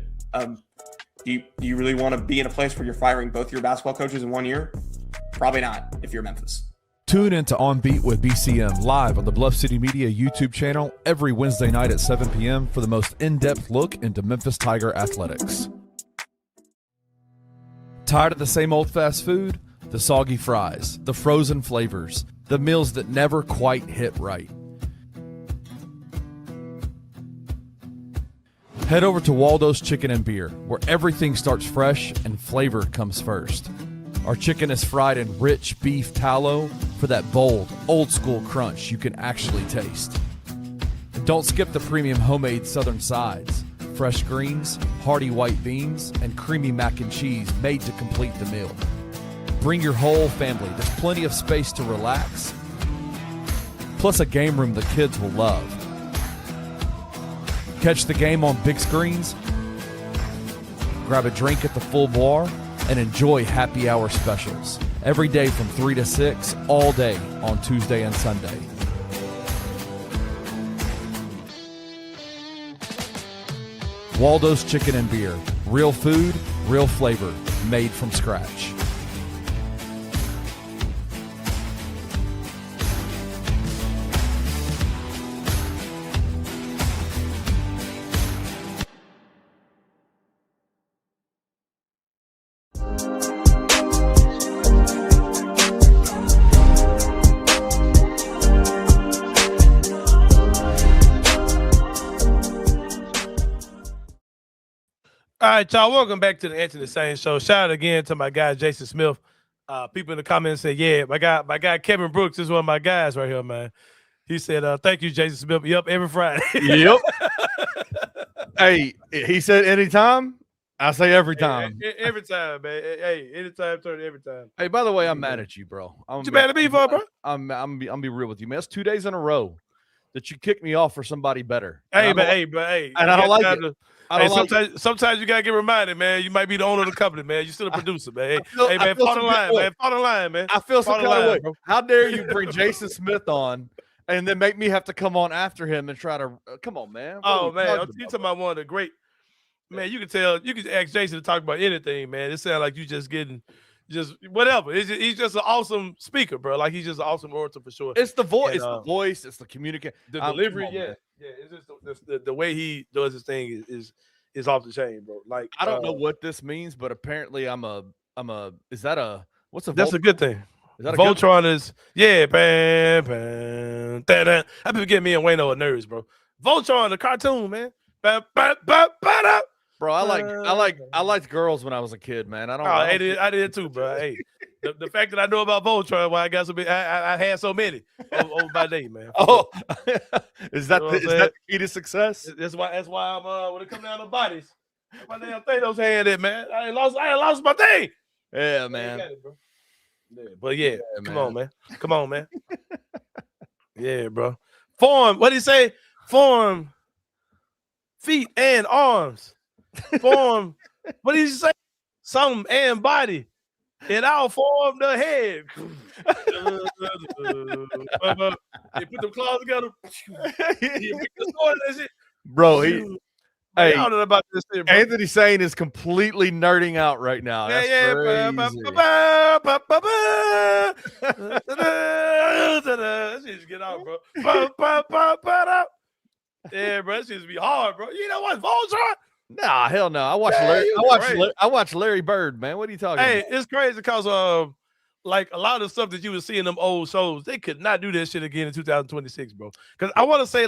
Do you really want to be in a place where you're firing both your basketball coaches in 1 year? Probably not if you're Memphis. Tune in to On Beat with BCM live on the Bluff City Media YouTube channel every Wednesday night at 7 p.m. for the most in-depth look into Memphis Tiger athletics. Tired of the same old fast food? The soggy fries, the frozen flavors, the meals that never quite hit right. Head over to Waldo's Chicken and Beer, where everything starts fresh and flavor comes first. Our chicken is fried in rich beef tallow for that bold, old-school crunch you can actually taste. And don't skip the premium homemade southern sides, fresh greens, hearty white beans, and creamy mac and cheese made to complete the meal. Bring your whole family. There's plenty of space to relax. plus a game room the kids will love. Catch the game on big screens, grab a drink at the full bar, and enjoy happy hour specials every day from 3 to 6, all day on Tuesday and Sunday. Waldo's Chicken and Beer. Real food, real flavor, made from scratch. All right, y'all. Welcome back to the Anthony Sain Show. Shout out again to my guy Jason Smith. People in the comments say, "Yeah, my guy Kevin Brooks is one of my guys right here, man." He said, "Thank you, Jason Smith." Yep, every Friday. Yep. Hey, he said anytime. I say every time. Every time, man. Hey, anytime, turn every time. Hey, by the way, I'm mad at you, bro. What you mad at me for, bro? I'm be real with you, man. It's 2 days in a row that you kicked me off for somebody better. Hey, and and I don't like it. Sometimes you gotta get reminded, man. You might be the owner of the company, man. You're still a producer, man. Hey, man, fall the line, man. Fall the line, man. I feel some kind of way. Bro. How dare you bring Jason Smith on and then make me have to come on after him and try to come on, man. Oh man, you talking about one of the great man. You can tell. You can ask Jason to talk about anything, man. It sounds like you just getting just whatever. He's just an awesome speaker, bro. Like he's just an awesome orator for sure. It's the voice. It's the voice. It's the communication. The delivery. Yeah. It's just the way he does his thing is off the chain, bro. Like I don't know what this means, but apparently I'm a. Is that a what's a? That's a good thing. Is that a Voltron is bam bam. Da-da. I've been getting me and Wayno a nerves, bro. Voltron, the cartoon, man. Bam, bam, bam, bam, bam. Bro, I liked girls when I was a kid, man. I did too, bro. Hey, the fact that I know about Voltron, why I got so many, I had so many over my day, man. Oh, is that the key to success? That's why I'm when it comes down to bodies, my damn Thanos had it, man. I ain't lost my thing. Yeah, man. Yeah, but come on, man. Yeah, bro. Form. What did he say? Form, feet and arms. Form. What did he say? Something and body. And I'll form the head. They put the claws together. Bro, I don't know about this shit, bro. Anthony Sain is completely nerding out right now. That's crazy. That shit just get out, bro. Yeah, bro. That shit just be hard, bro. You know what? Voltron? Nah, hell no. I watched Larry Bird, man. What are you talking about? Hey, it's crazy because like a lot of the stuff that you would see in them old shows, they could not do that shit again in 2026, bro. Because I want to say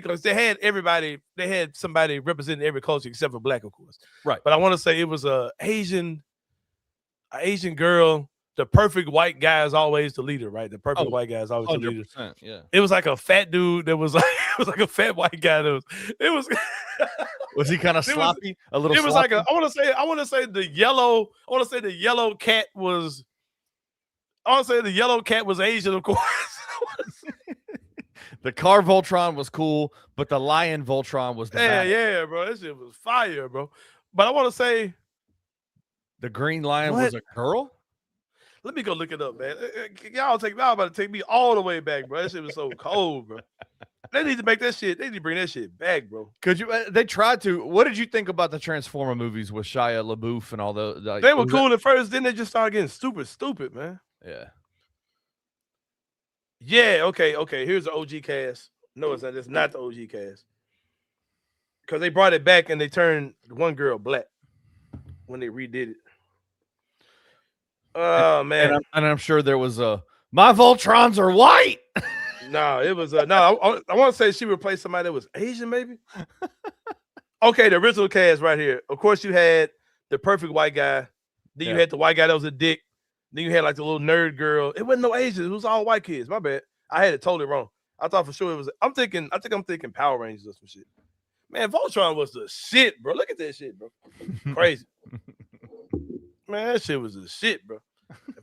because they had somebody representing every culture except for black, of course. Right. But I want to say it was a Asian girl. The perfect white guy is always the leader, right? The perfect white guy is always the leader. Yeah. It was like a fat dude that was like it was like a fat white guy that was was he kind of sloppy? A little. It was sloppy? like I want to say the yellow cat was. I want to say the yellow cat was Asian, of course. The car Voltron was cool, but the lion Voltron was the best. Yeah, bro. That shit was fire, bro. But I want to say the green lion was a girl. Let me go look it up, man. Y'all about to take me all the way back, bro. That shit was so cold, bro. They need to make that shit. They need to bring that shit back, bro. Could you? They tried to. What did you think about the Transformer movies with Shia LaBeouf and all those? Like, they were cool at first, then they just started getting stupid, man. Yeah. Yeah. Okay. Here's the OG cast. No, it's not. It's not the OG cast. Because they brought it back and they turned one girl black when they redid it. Oh man! And I'm sure there was my Voltrons are white. No, it was no. I want to say she replaced somebody that was Asian, maybe. Okay, the original cast right here. Of course, you had the perfect white guy. Then you had the white guy that was a dick. Then you had like the little nerd girl. It wasn't no Asian. It was all white kids. My bad. I had it totally wrong. I thought for sure it was. I think I'm thinking Power Rangers or some shit. Man, Voltron was the shit, bro. Look at that shit, bro. Crazy. Man, that shit was the shit, bro.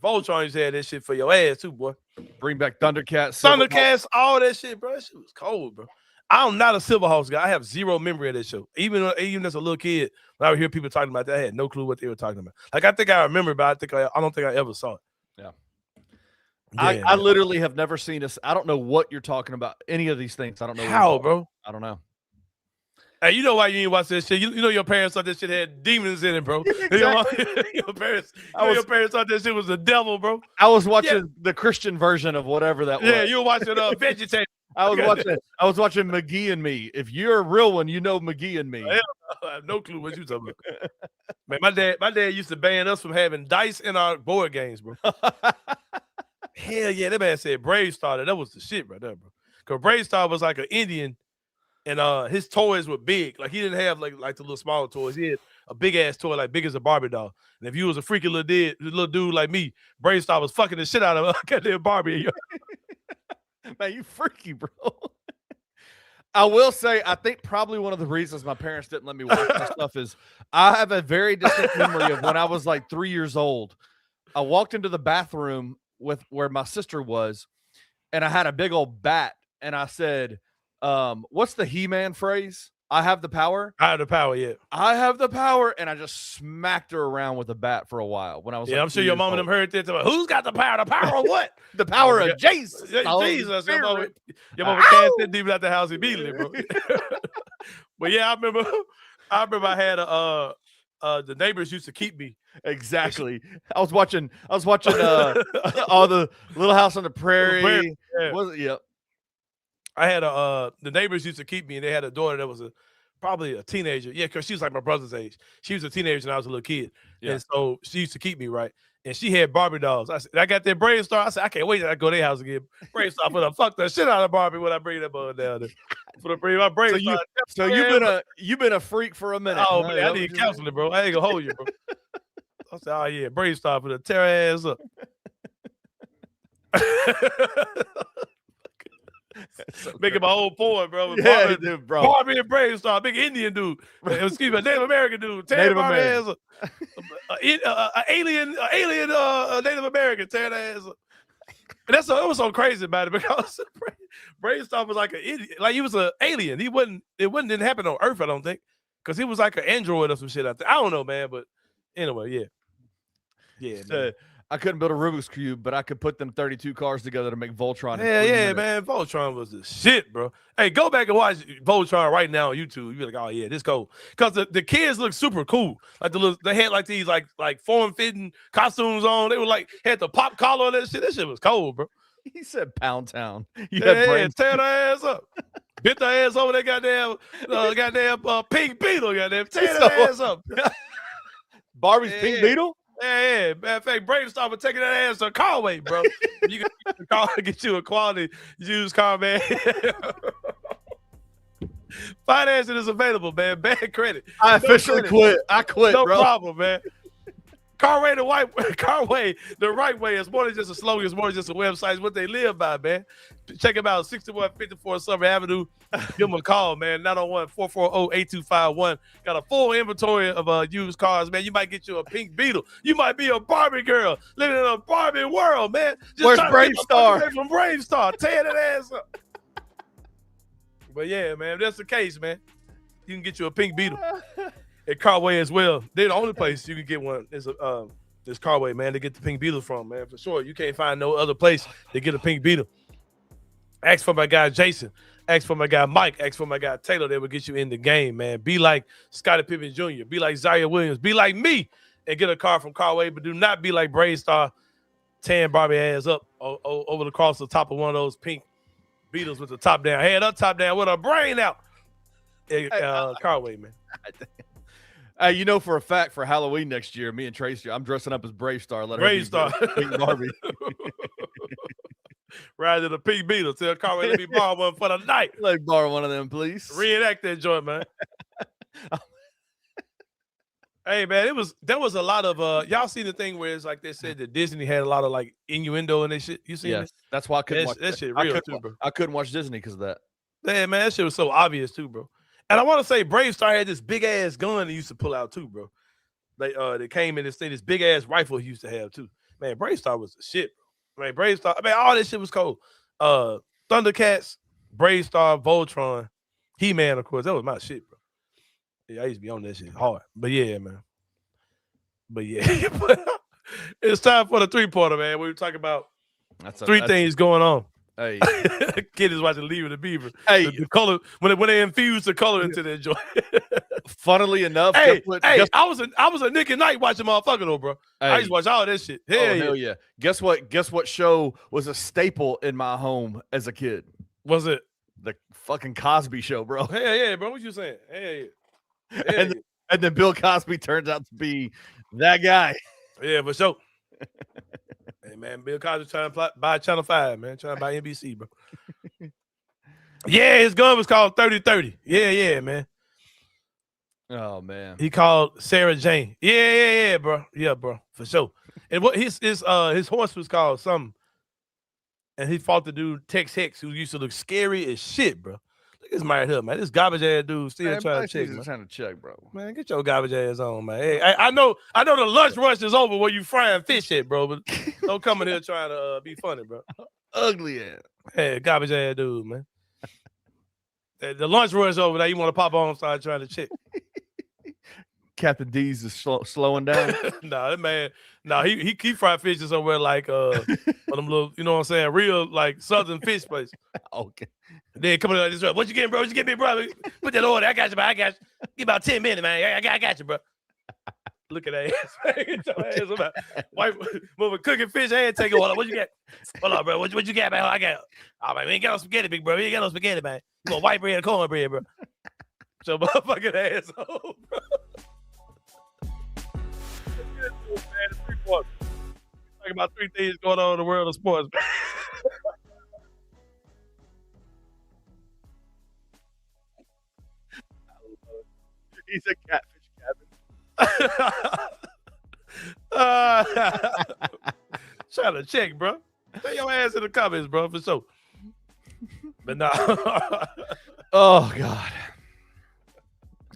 Voltron used to have that shit for your ass too, boy. Bring back Thundercats. Thundercats, all that shit, bro. That shit was cold, bro. I'm not a Silverhawks guy. I have zero memory of that show. Even as a little kid, when I would hear people talking about that, I had no clue what they were talking about. Like I think I remember, but I don't think I ever saw it. Yeah. I literally have never seen this. I don't know what you're talking about. Any of these things. I don't know. How, bro? I don't know. Hey, you know why you didn't watch that shit? You know your parents thought that shit had demons in it, bro. Exactly. Your parents thought that shit was the devil, bro. I was watching the Christian version of whatever that was. Yeah, you were watching Vegetarian. I was watching McGee and Me. If you're a real one, you know McGee and Me. I have no clue what you talking about. Man, my dad used to ban us from having dice in our board games, bro. Hell yeah, that man said Brave Star. That was the shit right there, bro. Because Brave Star was like an Indian, and his toys were big. Like he didn't have like the little smaller toys. He had a big ass toy, like big as a Barbie doll. And if you was a freaky little dude like me, Brave Star was fucking the shit out of a goddamn Barbie. Man, you freaky, bro. I will say, I think probably one of the reasons my parents didn't let me watch that stuff is I have a very distinct memory of when I was like 3 years old. I walked into the bathroom with where my sister was, and I had a big old bat, and I said, what's the He-Man phrase? I have the power. I have the power, yeah. I have the power, and I just smacked her around with a bat for a while when I was. Yeah, I'm sure your mom and them heard that. Who's got the power? The power of what? The power of Jesus. Jesus. Your mama cast that demon out the house immediately, bro. But yeah, I remember I had the neighbors used to keep me. Exactly. I was watching all the Little House on the Prairie. Yeah. Was it? Yep. I had the neighbors used to keep me, and they had a daughter that was probably a teenager. Yeah, because she was like my brother's age. She was a teenager when I was a little kid. Yeah. And so she used to keep me, right? And she had Barbie dolls. I got that Brave Star. I said, I can't wait till I go to their house again. Brave Star, for the fuck the shit out of Barbie when I bring that bug down there. For the bring my Brave Star. So you've been a freak for a minute. Oh, man, I need counseling, bro. I ain't gonna hold you, bro. I said, oh yeah, Brave Star for the tear ass up. So making my whole point, bro. Yeah, Barbie, dude, bro. Barbie and Brave Star, big Indian dude. Excuse me, a Native American dude. Tearing Barbie ass up. Alien Native American tearing that ass up. And it was so crazy about it because Brave Star was like an idiot. Like he was an alien. Didn't happen on Earth, I don't think. Because he was like an android or some shit out there. I don't know, man, but anyway, yeah. Yeah, man. I couldn't build a Rubik's Cube, but I could put them 32 cars together to make Voltron. Yeah, man. Voltron was the shit, bro. Hey, go back and watch Voltron right now on YouTube. You'll be like, oh, yeah, this cool. Because the kids look super cool. Like they had like these like form-fitting costumes on. They were like, had the pop collar and that shit. That shit was cold, bro. He said Pound Town. Yeah, tear their ass up. Hit their ass over that goddamn pink beetle. Goddamn, tear their ass up. Barbie's Pink Beetle? Yeah. Matter of fact, Brave Star for taking that ass to Carway, bro. You can get you a quality used car, man. Financing is available, man. Bad credit. I officially quit. I quit, no bro. No problem, man. Carway the right way is more than just a slogan. It's more than just a website. It's what they live by, man. Check them out, 6154 Summer Avenue. Give them a call, man. 901-440-8251. Got a full inventory of used cars, man. You might get you a pink Beetle. You might be a Barbie girl living in a Barbie world, man. Where's Brave Star? From Brave Star. Tear that ass up. But yeah, man, if that's the case, man, you can get you a pink Beetle. At Carway as well. They're the only place you can get one is this Carway, man, to get the pink Beetle from, man. For sure. You can't find no other place to get a pink Beetle. Ask for my guy Jason. Ask for my guy Mike. Ask for my guy Taylor. They will get you in the game, man. Be like Scottie Pippen Jr. Be like Zaire Williams. Be like me and get a car from Carway, but do not be like Brave Star tearing Barbie ass up over across the top of one of those pink Beetles with the top down. Head up, top down with a brain out. Carway, man. You know for a fact for Halloween next year, me and Tracy, I'm dressing up as Brave Star. Brave Star. Pink Barbie. Riding the pink Beetle. Tell Carway let me borrow one for the night. Let me borrow one of them, please. Reenact that joint, man. Hey, man, there was a lot of y'all see the thing where it's like they said that Disney had a lot of like innuendo and that shit. You see Yes, that's why I couldn't watch that shit real too, bro. I couldn't watch Disney because of that. Yeah, man, that shit was so obvious too, bro. And I want to say Brave Star had this big ass gun he used to pull out too, bro. They came in this big ass rifle he used to have too. Man, Bravestar was the shit, bro. Man, Bravestar. I mean, all this shit was cold. Thundercats, Bravestar, Voltron, He-Man, of course. That was my shit, bro. Yeah, I used to be on that shit hard. But yeah, man. But yeah, it's time for the 3-pointer, man. We were talking about three things going on. Hey, kid is watching Leave the Beaver. Hey, the color when they infuse the color into their joint. Funnily enough, I was a Nick and Knight watching motherfucker though, bro. Hey. I used to watch all that shit. Hell yeah. Guess what show was a staple in my home as a kid? Was it the fucking Cosby Show, bro? Hell yeah, bro. What you saying? And then Bill Cosby turns out to be that guy. Yeah, for sure. Hey man, Bill Cosby trying to buy Channel 5, man. Trying to buy NBC, bro. Yeah, his gun was called 3030. Yeah, man. Oh man. He called Sarah Jane. Yeah, bro. Yeah, bro. For sure. And what his horse was called something. And he fought the dude Tex Hex, who used to look scary as shit, bro. Look at this right here, man. This garbage ass dude still trying to check, bro. Man, get your garbage ass on, man. Hey, I know the lunch rush is over where you frying fish at, bro. But don't come in here trying to be funny, bro. Ugly ass. Hey, garbage ass dude, man. The lunch rush over there. You want to pop on and start trying to check. Captain D's is slowing down. Nah, that man. Nah, he fried fish somewhere like one of them little, you know what I'm saying, real like southern fish place. Okay. And then coming out this way, what you getting, bro? What you get me, bro? Put that order. I got you, bro. I got you. Give about 10 minutes, man. I got you, bro. Look at that ass. Get your ass about white moving cooking fish and take it. Hold on, what you got? Hold on, bro. What you got, man? I got. Oh man, we ain't got no spaghetti, big bro. We ain't got no spaghetti, man. You want white bread or cornbread, bro? So motherfucking asshole, bro. Talking about three things going on in the world of sports. He's a catfish cabin. Trying to check, bro. Throw your ass in the comments, bro, for sure. But nah. Oh God.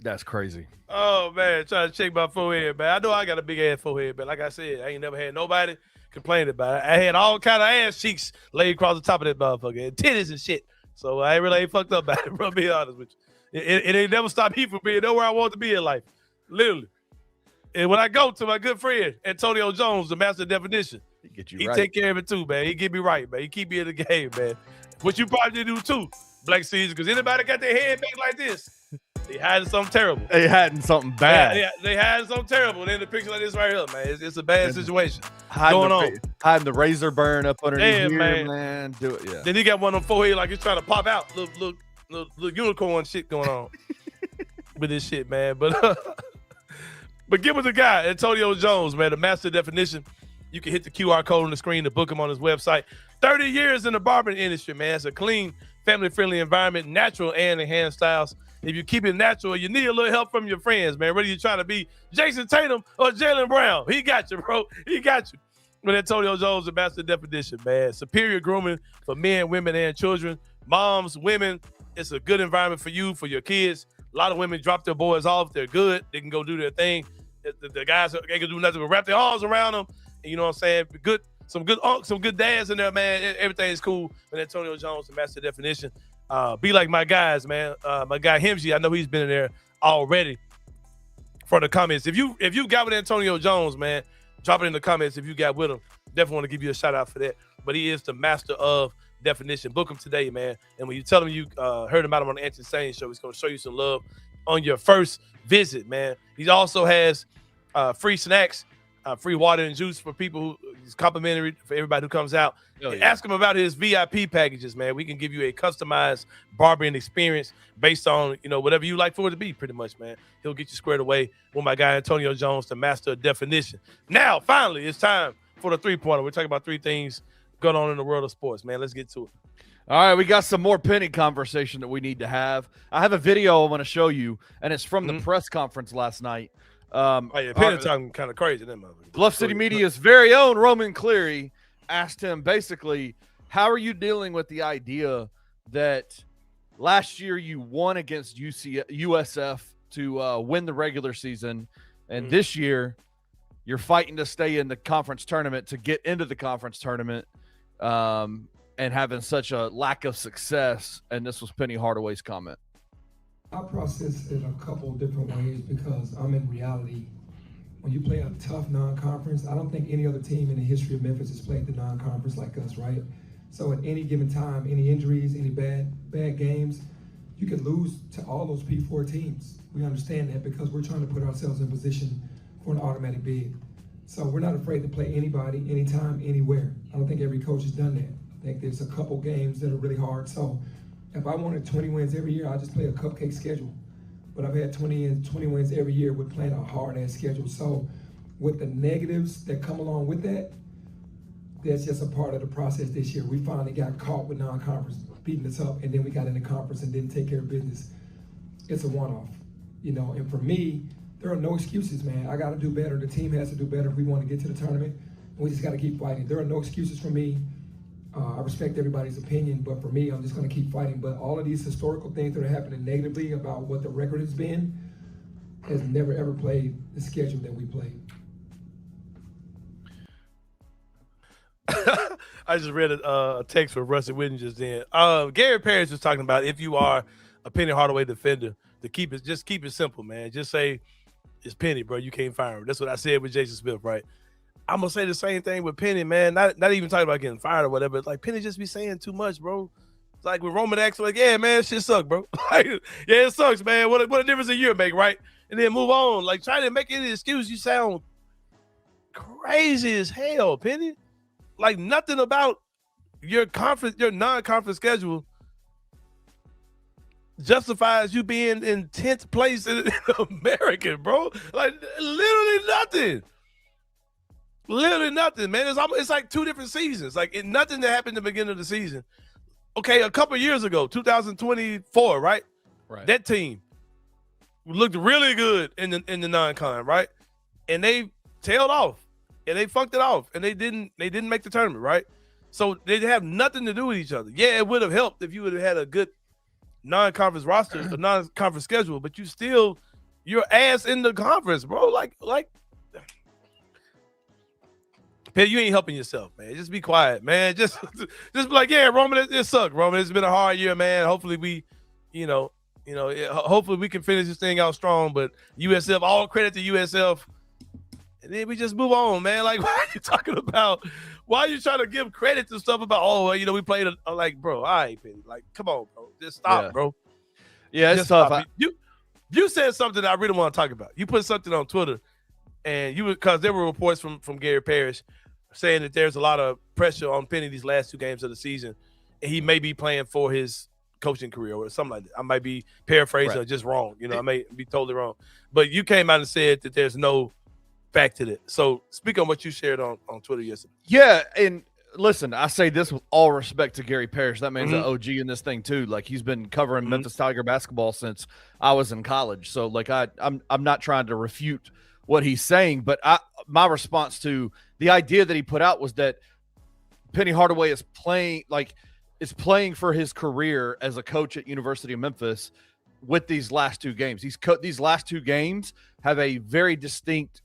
That's crazy. Oh man, trying to check my forehead, man. I know I got a big ass forehead, but like I said, I ain't never had nobody complain about it. I had all kind of ass cheeks laid across the top of that motherfucker and titties and shit. So I really ain't fucked up about it, bro. Be honest with you. It ain't never stopped me from being nowhere I want to be in life. Literally. And when I go to my good friend, Antonio Jones, the master of definition, he right. Take care of it too, man. He get me right, man. He keep me in the game, man. What you probably do too, Black Caesar, because anybody got their head back like this, they hiding something terrible. They hiding something bad. Yeah, they hiding something terrible. And in the picture like this right here, man, it's a bad situation going on. Hiding the razor burn up underneath here, man. Do it, yeah. Then he got one of them forehead like he's trying to pop out. Little unicorn shit going on with this shit, man. But give it the guy, Antonio Jones, man, the master definition. You can hit the QR code on the screen to book him on his website. 30 years in the barbering industry, man. It's a clean, family-friendly environment, natural and enhanced styles. If you keep it natural, you need a little help from your friends, man. Whether you're trying to be Jason Tatum or Jaylen Brown, he got you, bro. He got you. With Antonio Jones, the master definition, man. Superior grooming for men, women, and children. Moms, women, it's a good environment for you, for your kids. A lot of women drop their boys off. They're good. They can go do their thing. The guys, they can do nothing but wrap their arms around them. And you know what I'm saying? Some good dads in there, man. Everything's cool with Antonio Jones, the master definition. Be like my guys, man. My guy Himsey, I know he's been in there already for the comments. If you got with Antonio Jones, man, drop it in the comments if you got with him. Definitely want to give you a shout out for that. But he is the master of definition. Book him today, man. And when you tell him you heard about him on the Sain show, he's going to show you some love on your first visit, man. He also has free snacks, free water and juice for people who is complimentary for everybody who comes out. Yeah. Ask him about his VIP packages, man. We can give you a customized barbering experience based on, whatever you like for it to be, pretty much, man. He'll get you squared away with my guy Antonio Jones, the master of definition. Now, finally, it's time for the 3-pointer. We're talking about three things going on in the world of sports, man. Let's get to it. All right, we got some more Penny conversation that we need to have. I have a video I want to show you, and it's from the press conference last night. Penny talking kind of crazy. Bluff City Media's very own Roman Cleary asked him basically, how are you dealing with the idea that last year you won against USF to win the regular season, and this year You're fighting to stay in the conference tournament to get into the conference tournament, and having such a lack of success. And this was Penny Hardaway's comment. I process it a couple different ways because I'm in reality. When you play a tough non-conference, I don't think any other team in the history of Memphis has played the non-conference like us, right? So at any given time, any injuries, any bad games, you can lose to all those P4 teams. We understand that because we're trying to put ourselves in position for an automatic bid. So we're not afraid to play anybody, anytime, anywhere. I don't think every coach has done that. I think there's a couple games that are really hard. So if I wanted 20 wins every year, I'd just play a cupcake schedule. But I've had 20 wins every year with playing a hard-ass schedule. So with the negatives that come along with that, that's just a part of the process this year. We finally got caught with non-conference beating us up, and then we got in the conference and didn't take care of business. It's a one-off, and for me, there are no excuses, man. I got to do better. The team has to do better if we want to get to the tournament, and we just got to keep fighting. There are no excuses for me. I respect everybody's opinion, but for me, I'm just going to keep fighting. But all of these historical things that are happening negatively about what the record has been has never, ever played the schedule that we played. I just read a text from Rusty Whitten just then. Gary Parrish was talking about if you are a Penny Hardaway defender, just keep it simple, man. Just say it's Penny, bro. You can't fire him. That's what I said with Jason Smith, right? I'm gonna say the same thing with Penny, man. Not even talking about getting fired or whatever. It's like Penny just be saying too much, bro. It's like when Roman acts like, yeah, man, shit sucks, bro. Like, yeah, it sucks, man. What a difference a year make, right? And then move on. Like, try to make any excuse. You sound crazy as hell, Penny. Like nothing about your non-conference schedule justifies you being in 10th place in America, bro. Like literally nothing. Literally nothing, man. It's like two different seasons. Like nothing that happened at the beginning of the season. Okay, a couple years ago, 2024, right? Right. That team looked really good in the non-con, right? And they tailed off. And they funked it off, and they didn't make the tournament, right? So they have nothing to do with each other. Yeah, it would have helped if you would have had a good non-conference roster, a non-conference schedule, but you're ass in the conference, bro. Like, Penny, you ain't helping yourself, man. Just be quiet, man. Just be like, yeah, Roman, it sucked, Roman. It's been a hard year, man. Hopefully we, hopefully we can finish this thing out strong. But USF, all credit to USF. And then we just move on, man. Like, why are you talking about? Why are you trying to give credit to stuff about? We played like, bro. All right, Penny. Like, come on, bro. Just stop, bro. Yeah, it's just tough. Stop. You said something that I really want to talk about. You put something on Twitter, and because there were reports from Gary Parrish saying that there's a lot of pressure on Penny these last 2 games of the season, and he may be playing for his coaching career or something like that. I might be paraphrasing or just wrong. I may be totally wrong. But you came out and said that there's no back to that. So speak on what you shared on Twitter yesterday. Yeah, and listen, I say this with all respect to Gary Parrish. That man's an OG in this thing too. Like he's been covering Memphis Tiger basketball since I was in college. So like I'm not trying to refute what he's saying, but my response to the idea that he put out was that Penny Hardaway is playing for his career as a coach at University of Memphis with these last 2 games. These last 2 games have a very distinct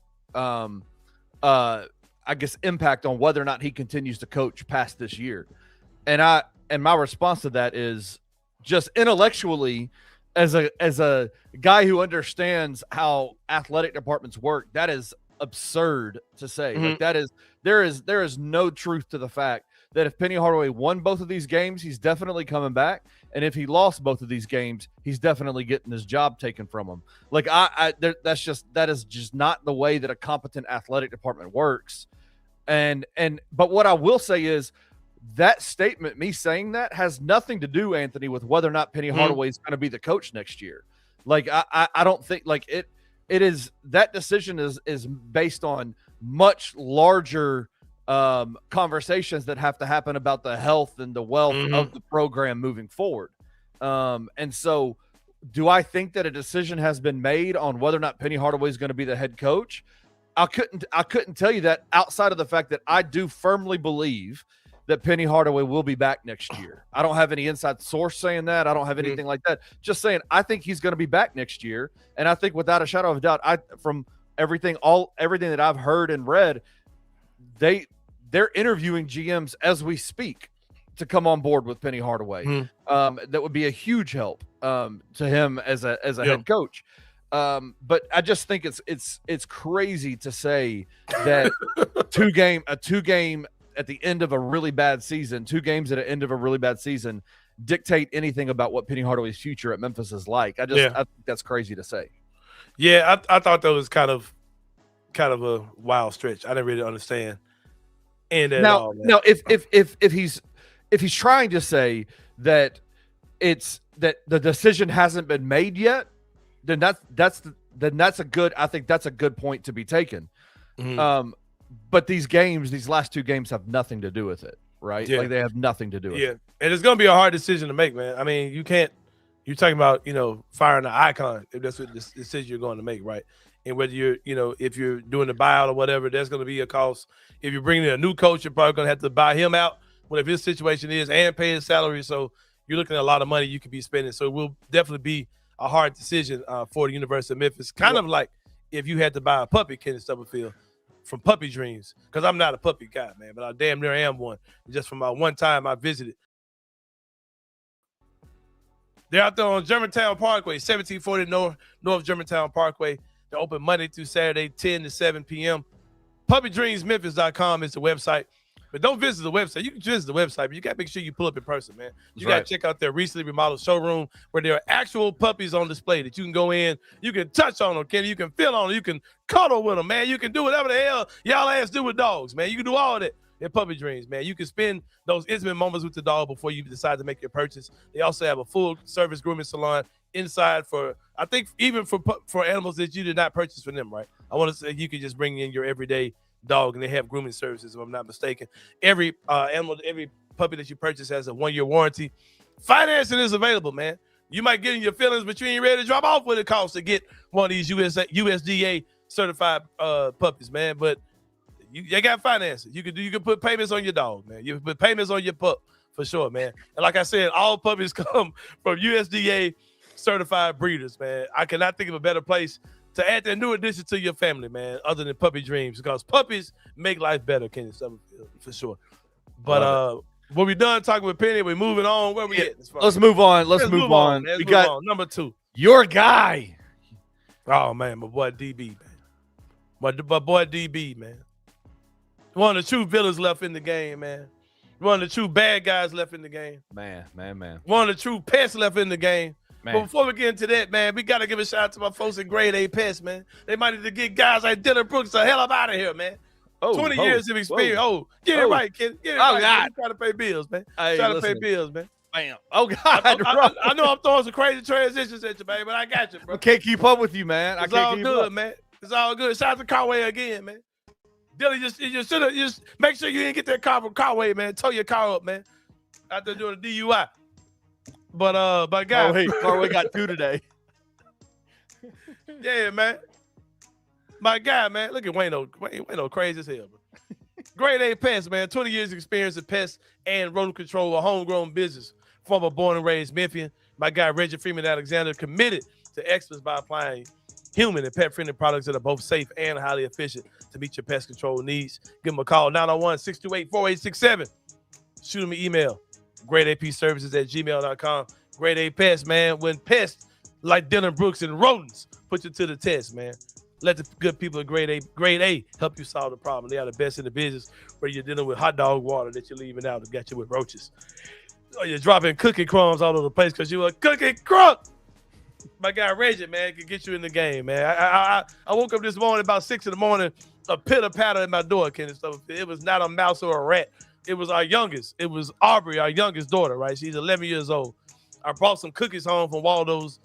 impact on whether or not he continues to coach past this year. And my response to that is just intellectually, as a guy who understands how athletic departments work, that is absurd to say. Like there is no truth to the fact that if Penny Hardaway won both of these games, he's definitely coming back. And if he lost both of these games, he's definitely getting his job taken from him. Like that is just not the way that a competent athletic department works. But what I will say is that statement, me saying that, has nothing to do, Anthony, with whether or not Penny Hardaway is going to be the coach next year. Like I don't think like it is, that decision is based on much larger conversations that have to happen about the health and the wealth of the program moving forward. And so do I think that a decision has been made on whether or not Penny Hardaway is going to be the head coach? I couldn't tell you that, outside of the fact that I do firmly believe that Penny Hardaway will be back next year. I don't have any inside source saying that. I don't have anything like that. Just saying, I think he's going to be back next year. And I think without a shadow of a doubt, from everything that I've heard and read, they're interviewing GMs as we speak to come on board with Penny Hardaway. That would be a huge help to him as a head coach. But I just think it's crazy to say that two game at the end of a really bad season, 2 games at the end of a really bad season dictate anything about what Penny Hardaway's future at Memphis is like. I think that's crazy to say. Yeah, I thought that was kind of a wild stretch. I didn't really understand. And now if he's trying to say that it's that the decision hasn't been made yet, then that's a good point to be taken. But these last 2 games have nothing to do with it, right? Yeah. Like they have nothing to do with it. And it's going to be a hard decision to make, man. I mean, you're talking about, firing an icon if that's what the decision you're going to make, right? And whether if you're doing the buyout or whatever, there's going to be a cost. If you're bringing in a new coach, you're probably going to have to buy him out, whatever his situation is, and pay his salary. So you're looking at a lot of money you could be spending. So it will definitely be a hard decision for the University of Memphis. Kind of like if you had to buy a puppy, Kenny Stubblefield, from Puppy Dreams, because I'm not a puppy guy, man, but I damn near am one. Just from my one time I visited. They're out there on Germantown Parkway, 1740 North Germantown Parkway. They're open Monday through Saturday, 10 to 7 p.m. PuppyDreamsMemphis.com is the website. But don't visit the website. You can visit the website, but you got to make sure you pull up in person, man. You got to check out their recently remodeled showroom where there are actual puppies on display that you can go in. You can touch on them, Kenny. You can feel on them. You can cuddle with them, man. You can do whatever the hell y'all ass do with dogs, man. You can do all of that in Puppy Dreams, man. You can spend those intimate moments with the dog before you decide to make your purchase. They also have a full-service grooming salon inside for, I think, even for animals that you did not purchase for them, right? I want to say you can just bring in your everyday dog, and they have grooming services, if I'm not mistaken. Every animal, every puppy that you purchase has a 1-year warranty. Financing is available, man. You might get in your feelings, but you ain't ready to drop off what it costs to get one of these USDA certified puppies, man. But you got financing. You can put payments on your dog, man. You can put payments on your pup for sure, man. And like I said, all puppies come from USDA certified breeders, man. I cannot think of a better place to add that new addition to your family, man, other than Puppy Dreams, because puppies make life better, Kenny Stubblefield, for sure. But when we're done talking with Penny, we're moving on. Where we at? Let's move on. Let's move on. We got number 2. Your guy. Oh, man, my boy DB, man. My boy DB, man. One of the true villains left in the game, man. One of the true bad guys left in the game. Man. One of the true pests left in the game. Man. But before we get into that, man, we got to give a shout out to my folks at Grade A Pest, man. They might need to get guys like Dillon Brooks the hell up out of here, man. 20 years of experience. Get it right, kid. Get it right. God. Trying to pay bills, man. Trying to pay bills, man. Bam. Oh, God. I know I'm throwing some crazy transitions at you, man, but I got you, bro. I can't keep up with you, man. It's all good, man. It's all good. Shout out to Carway again, man. Dillon, just make sure you didn't get that car from Carway, man. Tow your car up, man. Out there doing a DUI. But guys, Carway got 2 today. Yeah, man. My guy, man. Look at Wayno crazy as hell, bro. Grade A Pest, man. 20 years experience in pest and rodent control, a homegrown business. Former born and raised Memphian. My guy, Reggie Freeman Alexander, committed to excellence by applying human and pet-friendly products that are both safe and highly efficient to meet your pest control needs. Give them a call, 901-628-4867. Shoot them an email, gradeapservices@gmail.com. Grade A Pest, man. When pests like Dillon Brooks and rodents put you to the test, man. Let the good people at Grade A help you solve the problem. They are the best in the business, where you're dealing with hot dog water that you're leaving out to get you with roaches. Or you're dropping cookie crumbs all over the place because you're a cookie crumb. My guy Reggie, man, can get you in the game, man. I woke up this morning about 6 in the morning, a pitter-patter at my door, Kenny. So it was not a mouse or a rat. It was our youngest. It was Aubrey, our youngest daughter, right? She's 11 years old. I brought some cookies home from Waldo's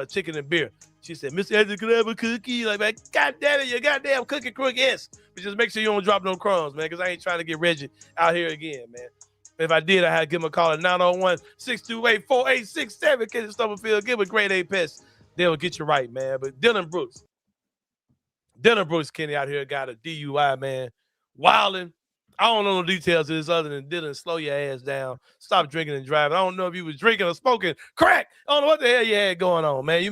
Chicken and Beer. She said, Mr. Edgar, could I have a cookie? Like, man, God damn it, you goddamn cookie crook, yes. But just make sure you don't drop no crumbs, man, because I ain't trying to get Reggie out here again, man. If I did, I had to give him a call at 901-628-4867. Kenny Stubblefield, give a Grade A Pest. They'll get you right, man. But Dillon Brooks, Kenny, out here got a DUI, man. Wilding. I don't know no details of this other than Dillon, slow your ass down. Stop drinking and driving. I don't know if you was drinking or smoking crack. I don't know what the hell you had going on, man.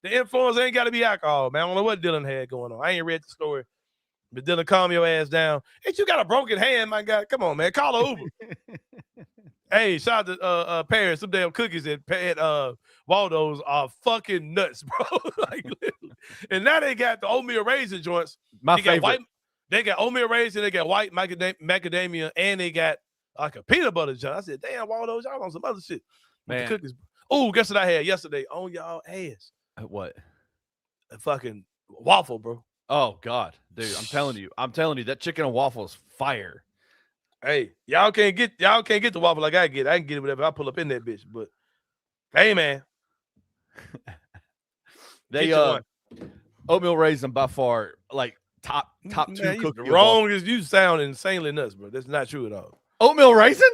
The influence ain't got to be alcohol, man. I don't know what Dillon had going on. I ain't read the story. But Dillon, calm your ass down. Ain't you got a broken hand, my guy? Come on, man. Call a Uber. Hey, shout out to Paris. Some damn cookies at Waldo's are fucking nuts, bro. Like, literally. And now they got the oatmeal raisin joints. My favorite. They got oatmeal raisin, they got white macadamia, and they got like a peanut butter joint. I said, damn, Waldo's, y'all on some other shit. Man. The cookies. Oh, guess what I had yesterday on y'all ass? What? A fucking waffle, bro. Oh God, dude! I'm telling you, that chicken and waffle is fire. Hey, y'all can't get the waffle like I get. I can get it whatever I pull up in that bitch. But hey, man, they oatmeal raisin by far like top two man, cookie. Wrong as you sound insanely nuts, bro. That's not true at all. Oatmeal raisin?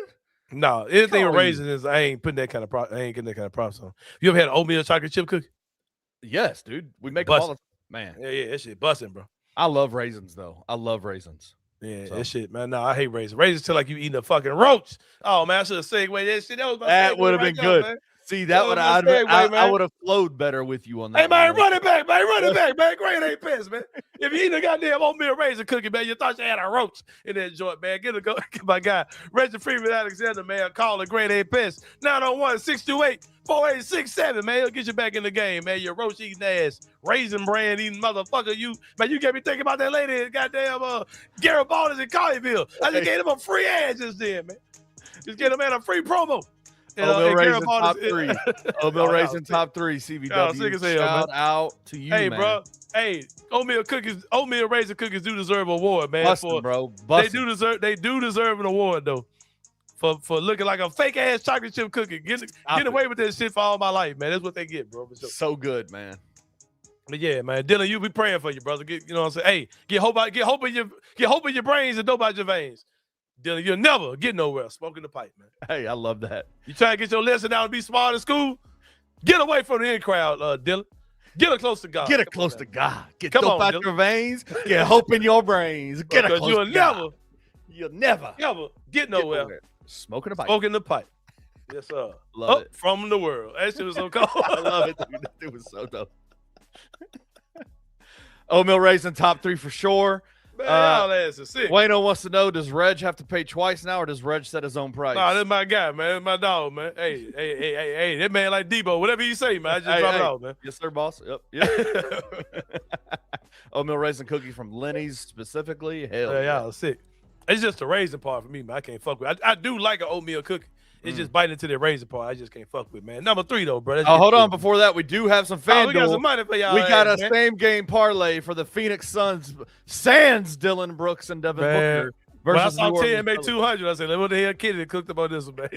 No, anything with raisins, I ain't putting that kind of I ain't getting that kind of props on. You ever had an oatmeal chocolate chip cookie? Yes, dude. We make them all the man. Yeah, that shit busting, bro. I love raisins though. I love raisins. Yeah, that shit, man. No, I hate raisins. Raisins feel like you eating a fucking roach. Oh man, I should have segued that shit. That would have been good. Man. See, that would I would have flowed better with you on that. Hey man, run it back, man. Run it back, man. Grade A Pest, man. If you eat a goddamn oatmeal raisin cookie, man, you thought you had a roach in that joint, man. Get my guy, Reggie Freeman Alexander, man. Call the Grade A Pest 901-628-4867, man. He'll get you back in the game, man. You roach eating ass, raisin brand eating motherfucker. You get me thinking about that lady in goddamn Garibaldi's in Colleyville. I just gave him a free ad just then, man. Just get him man a free promo. Oatmeal raisin top three. Oatmeal raisin top three. CVW. Shout out to you, hey, man. Bro. Hey, oatmeal raisin cookies do deserve an award, man. Bustin', bro. Bustin'. They do deserve an award though. For looking like a fake ass chocolate chip cookie. Get away with that shit for all my life, man. That's what they get, bro. Sure. So good, man. But yeah, man. Dillon, you be praying for you, brother. You know what I'm saying? Hey, get hope in your brains and dope out your veins. Dillon, you'll never get nowhere smoking the pipe, man. Hey, I love that. You try to get your lesson out and be smart in school? Get away from the in crowd, Dillon. Get her close to God. Get her close to God. Get dope out your veins. Get hope in your brains. Get her close to God. You'll never get nowhere. Smoking the pipe. Smoking the pipe. Yes, sir. Love it. From the world. That shit was so cold. I love it, dude. That dude was so dope. Oatmeal raisin top three for sure. Man, y'all ass is sick. Wayno wants to know, does Reg have to pay twice now, or does Reg set his own price? Nah, that's my guy, man. That's my dog, man. Hey, that man like Debo. Whatever you say, man, I just drop it off, man. Yes, sir, boss. Yep. Oatmeal raisin cookie from Lenny's specifically. Hell yeah, y'all sick. It's just the raisin part for me, man. I can't fuck with it. I do like an oatmeal cookie. It's just biting into the raisin part. I just can't fuck with, man. Number 3, though, bro. Hold on. Before that, we do have some FanDuel. We got some money for y'all. We got a same-game parlay for the Phoenix Suns. Sans Dillon Brooks and Devin Booker. Versus I saw 10 make 200. I said, what the hell kid that cooked up on this one, man?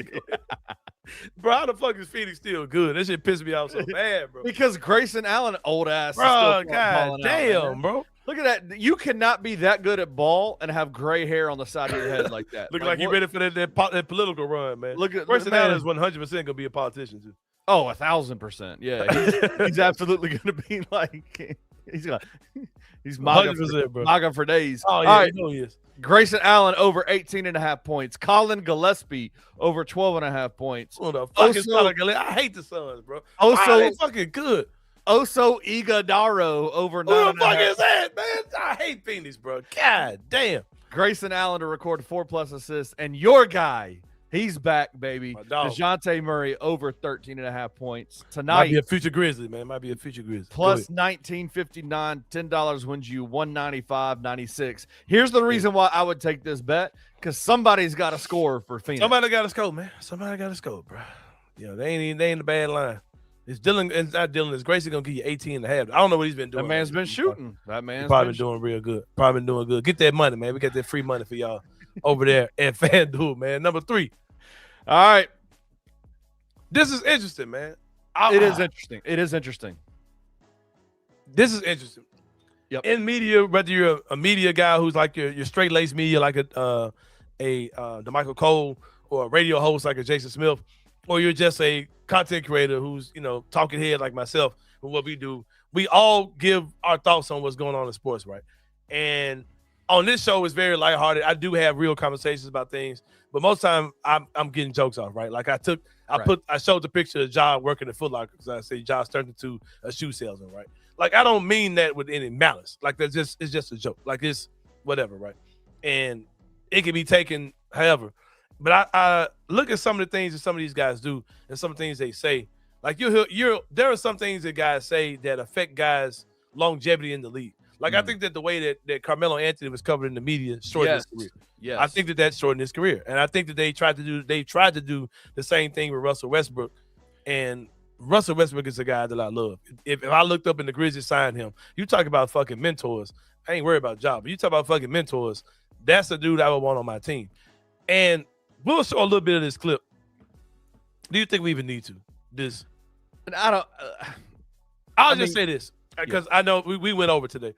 Bro, how the fuck is Phoenix still good? That shit pissed me off so bad, bro. Because Grayson Allen, old ass. Bro, god damn, bro. Look at that. You cannot be that good at ball and have gray hair on the side of your head like that. Looking like you ready for that political run, man. Look at Grayson Allen is 100% going to be a politician, too. Oh, 1,000%. Yeah. He's absolutely going to be like, he's MAGA for days. Oh, yeah, all right. he is. Grayson Allen over 18.5 points. Colin Gillespie over 12.5 points. What the fuck is I hate the Suns, bro. They fucking good. Oso Iguodaro over 9.5. Who the fuck is that, man? I hate Phoenix, bro. God damn. Grayson Allen to record 4+ assists. And your guy, he's back, baby. DeJounte Murray over 13.5 points. Tonight. Might be a future Grizzly, man. Might be a future Grizzly. Plus 19.59. $10 wins you 195.96. Here's the reason why I would take this bet. Because somebody's got to score for Phoenix. Somebody got to score, man. Somebody got to score, bro. They ain't a bad line. It's Dillon. It's not Dillon. It's Grayson gonna give you 18.5. I don't know what he's been doing. That man's been shooting. That man's probably been doing real good. Probably been doing good. Get that money, man. We got that free money for y'all over there at FanDuel, man. Number 3. All right. This is interesting, man. It is interesting. It is interesting. This is interesting. Yep. In media, whether you're a media guy who's like your straight lace media, like a DeMichael Cole, or a radio host like a Jason Smith, or you're just a content creator who's, talking head like myself and what we do, we all give our thoughts on what's going on in sports, right? And on this show, it's very lighthearted. I do have real conversations about things, but most time I'm getting jokes off, right? Like I showed the picture of Ja working at Foot Locker because I say Ja's turned into a shoe salesman, right? Like I don't mean that with any malice. Like it's just a joke. Like it's whatever, right? And it can be taken however. But I look at some of the things that some of these guys do and some of the things they say. Like there are some things that guys say that affect guys' longevity in the league. Like I think that the way that Carmelo Anthony was covered in the media shortened his career. Yes. I think that shortened his career, and I think that they tried to do the same thing with Russell Westbrook, and Russell Westbrook is a guy that I love. If I looked up and the Grizzlies signed him, you talk about fucking mentors. I ain't worried about job, but you talk about fucking mentors. That's the dude I would want on my team. And we'll show a little bit of this clip. Do you think we even need to? This? I don't. I'll just say this because I know we went over today.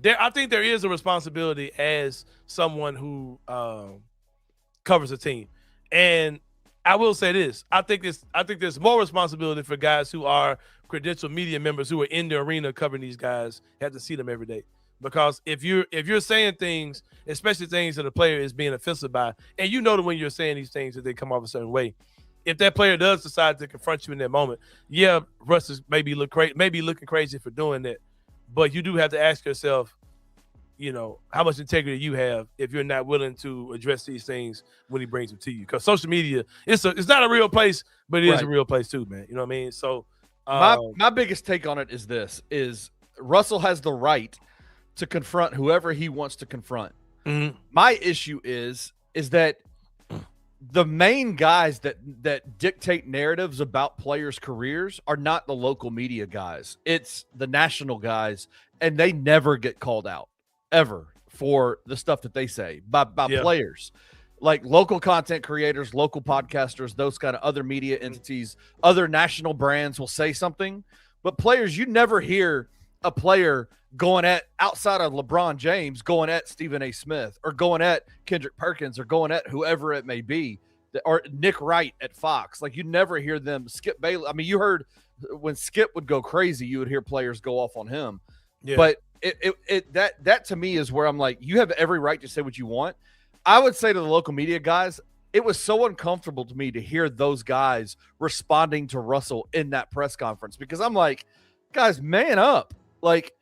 I think there is a responsibility as someone who covers a team, and I will say this: I think there's more responsibility for guys who are credentialed media members who are in the arena covering these guys. Have to see them every day, because if you're saying things, especially things that a player is being offensive by, and you know that when you're saying these things that they come off a certain way. If that player does decide to confront you in that moment, Russ is maybe looking crazy for doing that. But you do have to ask yourself, how much integrity you have if you're not willing to address these things when he brings them to you. Because social media, it's not a real place, but it is a real place too, man. You know what I mean? So my biggest take on it is Russell has the right to confront whoever he wants to confront. Mm-hmm. My issue is that the main guys that dictate narratives about players' careers are not the local media guys. It's the national guys, and they never get called out ever for the stuff that they say by players. Like local content creators, local podcasters, those kind of other media entities, other national brands will say something. But players, you never hear a player going at outside of LeBron James, going at Stephen A. Smith or going at Kendrick Perkins or going at whoever it may be, or Nick Wright at Fox. Like you never hear them. Skip Bayless. I mean, you heard when Skip would go crazy, you would hear players go off on him. Yeah. But that to me is where I'm like, you have every right to say what you want. I would say to the local media guys, it was so uncomfortable to me to hear those guys responding to Russell in that press conference, because I'm like, guys, man up. Like,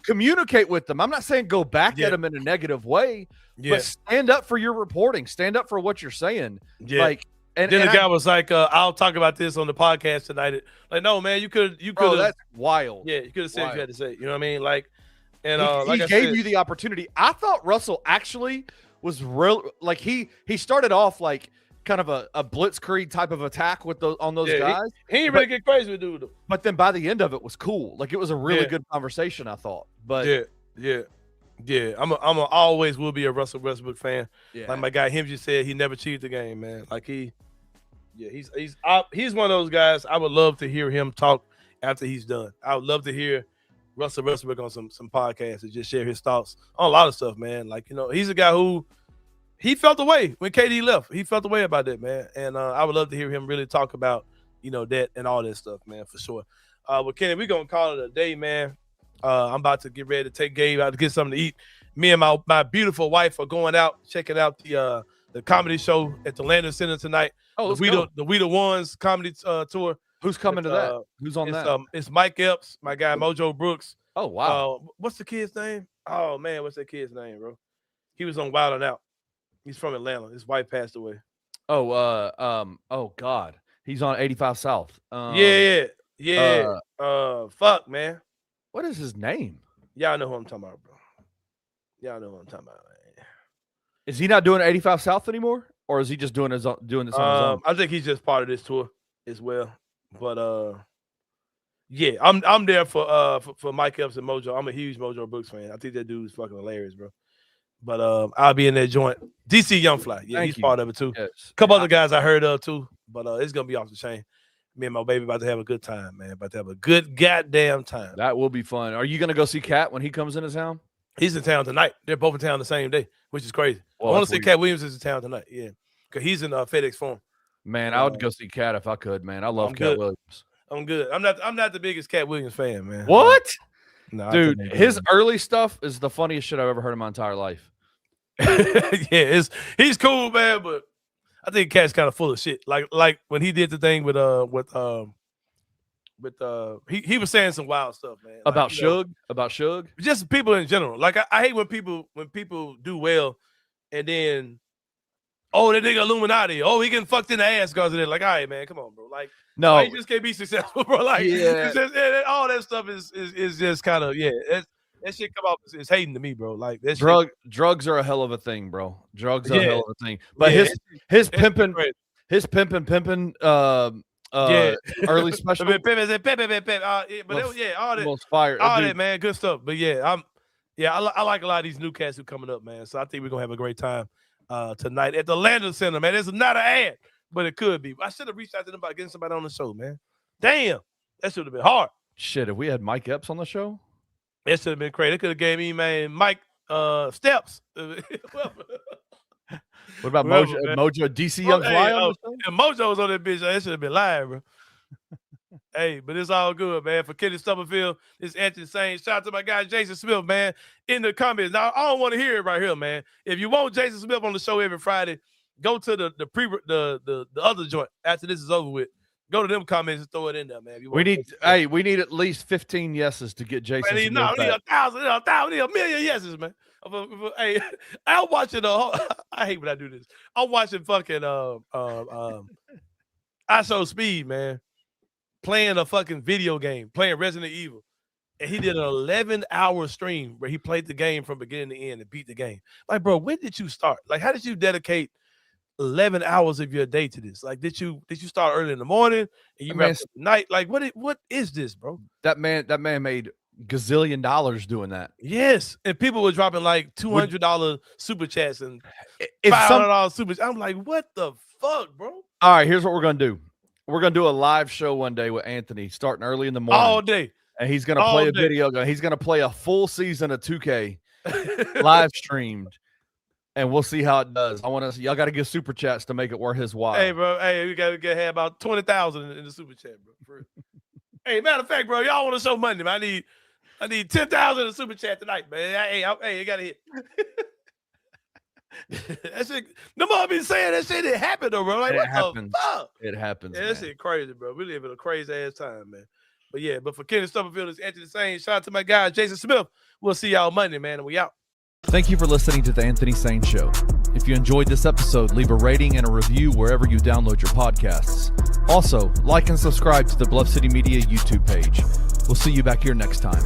communicate with them. I'm not saying go back at them in a negative way, but stand up for your reporting. Stand up for what you're saying. Yeah. Like, and then the guy was like, I'll talk about this on the podcast tonight. Like, no, man, you could. Oh, that's wild. Yeah, you could have said what you had to say. You know what I mean? Like, and he gave you the opportunity. I thought Russell actually was real. Like he started off like kind of a blitzkrieg type of attack with those guys. He ain't really get crazy with dude. But then by the end of it was cool. Like it was a really good conversation, I thought. But yeah. I'm always will be a Russell Westbrook fan. Yeah. Like my guy Himsey said, he never cheated the game, man. Like he's one of those guys. I would love to hear him talk after he's done. I would love to hear Russell Westbrook on some podcasts and just share his thoughts on a lot of stuff, man. Like, he's a guy who he felt the way when KD left. He felt the way about that, man. And I would love to hear him really talk about, that and all that stuff, man, for sure. Well, Kenny, we're going to call it a day, man. I'm about to get ready to take Gabe out to get something to eat. Me and my beautiful wife are going out, checking out the comedy show at the Landon Center tonight. Oh, the We the Ones comedy tour. Who's coming to that? Who's on that? It's Mike Epps, my guy Mojo Brooks. Oh, wow. What's the kid's name? Oh, man, what's that kid's name, bro? He was on Wild 'N Out. He's from Atlanta. His wife passed away. Oh God. He's on 85 South. Yeah. Fuck, man. What is his name? Y'all know who I'm talking about, bro. Y'all know who I'm talking about, man. Is he not doing 85 South anymore? Or is he just doing this on his own? I think he's just part of this tour as well. But yeah, I'm there for Mike Epps and Mojo. I'm a huge Mojo Brooks fan. I think that dude's fucking hilarious, bro. But I'll be in that joint. DC Youngfly, yeah, he's part of it too. Yes. A couple other guys I heard of too, but it's gonna be off the chain. Me and my baby about to have a good time, man. About to have a good goddamn time. That will be fun. Are you gonna go see Cat when he comes into town? He's in town tonight. They're both in town the same day, which is crazy. Well, I want to say Cat Williams is in town tonight, yeah, because he's in FedEx Forum. Man, I would go see Cat if I could, man. I love Cat Williams. I'm good. I'm not the biggest Cat Williams fan, man. What? No, I Dude, couldn't his do early stuff is the funniest shit I've ever heard in my entire life. it. Yeah, he's cool, man, but I think Cat's kind of full of shit. Like when he did the thing with he was saying some wild stuff, man. About like, you know, Suge? just people in general. Like I hate when people do well and then that nigga Illuminati. Oh, he getting fucked in the ass because of it. Like, all right, man, come on, bro. Like, No, you just can't be successful, bro. Like, Yeah. it's just, all that stuff is just kind of that shit come off as hating to me, bro. Like that drugs are a hell of a thing, bro. Drugs are a Yeah. hell of a thing. But Yeah, his it's pimping crazy. early special Pep, but all that. most fire. All Dude, that, man, good stuff. But I like a lot of these new cats who coming up, man. So I think we're gonna have a great time tonight at the Landon Center, man. It's not an ad, but it could be. I should have reached out to them about getting somebody on the show, man. Damn, that should have been hard. shit, if we had Mike Epps on the show, That should have been crazy. They could have gave me, man, Mike Steps. what about Whoever, Mojo, man. Mojo DC Young Fly on the show? If Mojo's on that bitch, that should have been live, bro. Hey, but it's all good, man. For Kenny Stubblefield, this Anthony Sain. Shout out to my guy Jason Smith, man, in the comments. Now, I don't want to hear it right here, man. If you want Jason Smith on the show every Friday, go to the other joint after this is over with. Go to them comments and throw it in there, man. If you We want need at least 15 yeses to get Jason. we Smith need 1,000, we need a million yeses, man. Hey, I'm watching I hate when I do this. I'm watching fucking I Show Speed, man, playing a fucking video game, playing Resident Evil. And he did an 11-hour stream where he played the game from beginning to end and beat the game. Like, bro, when did you start? Like, how did you dedicate 11 hours of your day to this? Like, did you start early in the morning and you wrap up at night? Like, what is this, bro? That man made gazillion dollars doing that. Yes, and people were dropping like $200 super chats and If some, $500 super. I'm like, what the fuck, bro? all right, here's what we're gonna do. We're gonna do a live show one day with Anthony, starting early in the morning, All day. and he's gonna all play a day. video game. He's gonna play a full season of 2K live streamed, and we'll see how it does. Y'all got to give super chats to make it worth his while. Hey, bro. Hey, we gotta have about 20,000 in the super chat, bro. For real. Hey, matter of fact, bro, y'all want to show money, man? I need 10,000 in the super chat tonight, man. Hey, you gotta hit. That shit, the mom be saying that shit. It happened, though, bro. Like, It what happens. the fuck? It happens. Yeah, that man. shit crazy, bro. We live in a crazy ass time, man. But for Kenny Stubblefield, it's Anthony Sain. Shout out to my guy Jason Smith. We'll see y'all Monday, man, and we out. Thank you for listening to the Anthony Sain Show. If you enjoyed this episode, leave a rating and a review wherever you download your podcasts. Also, like and subscribe to the Bluff City Media YouTube page. We'll see you back here next time.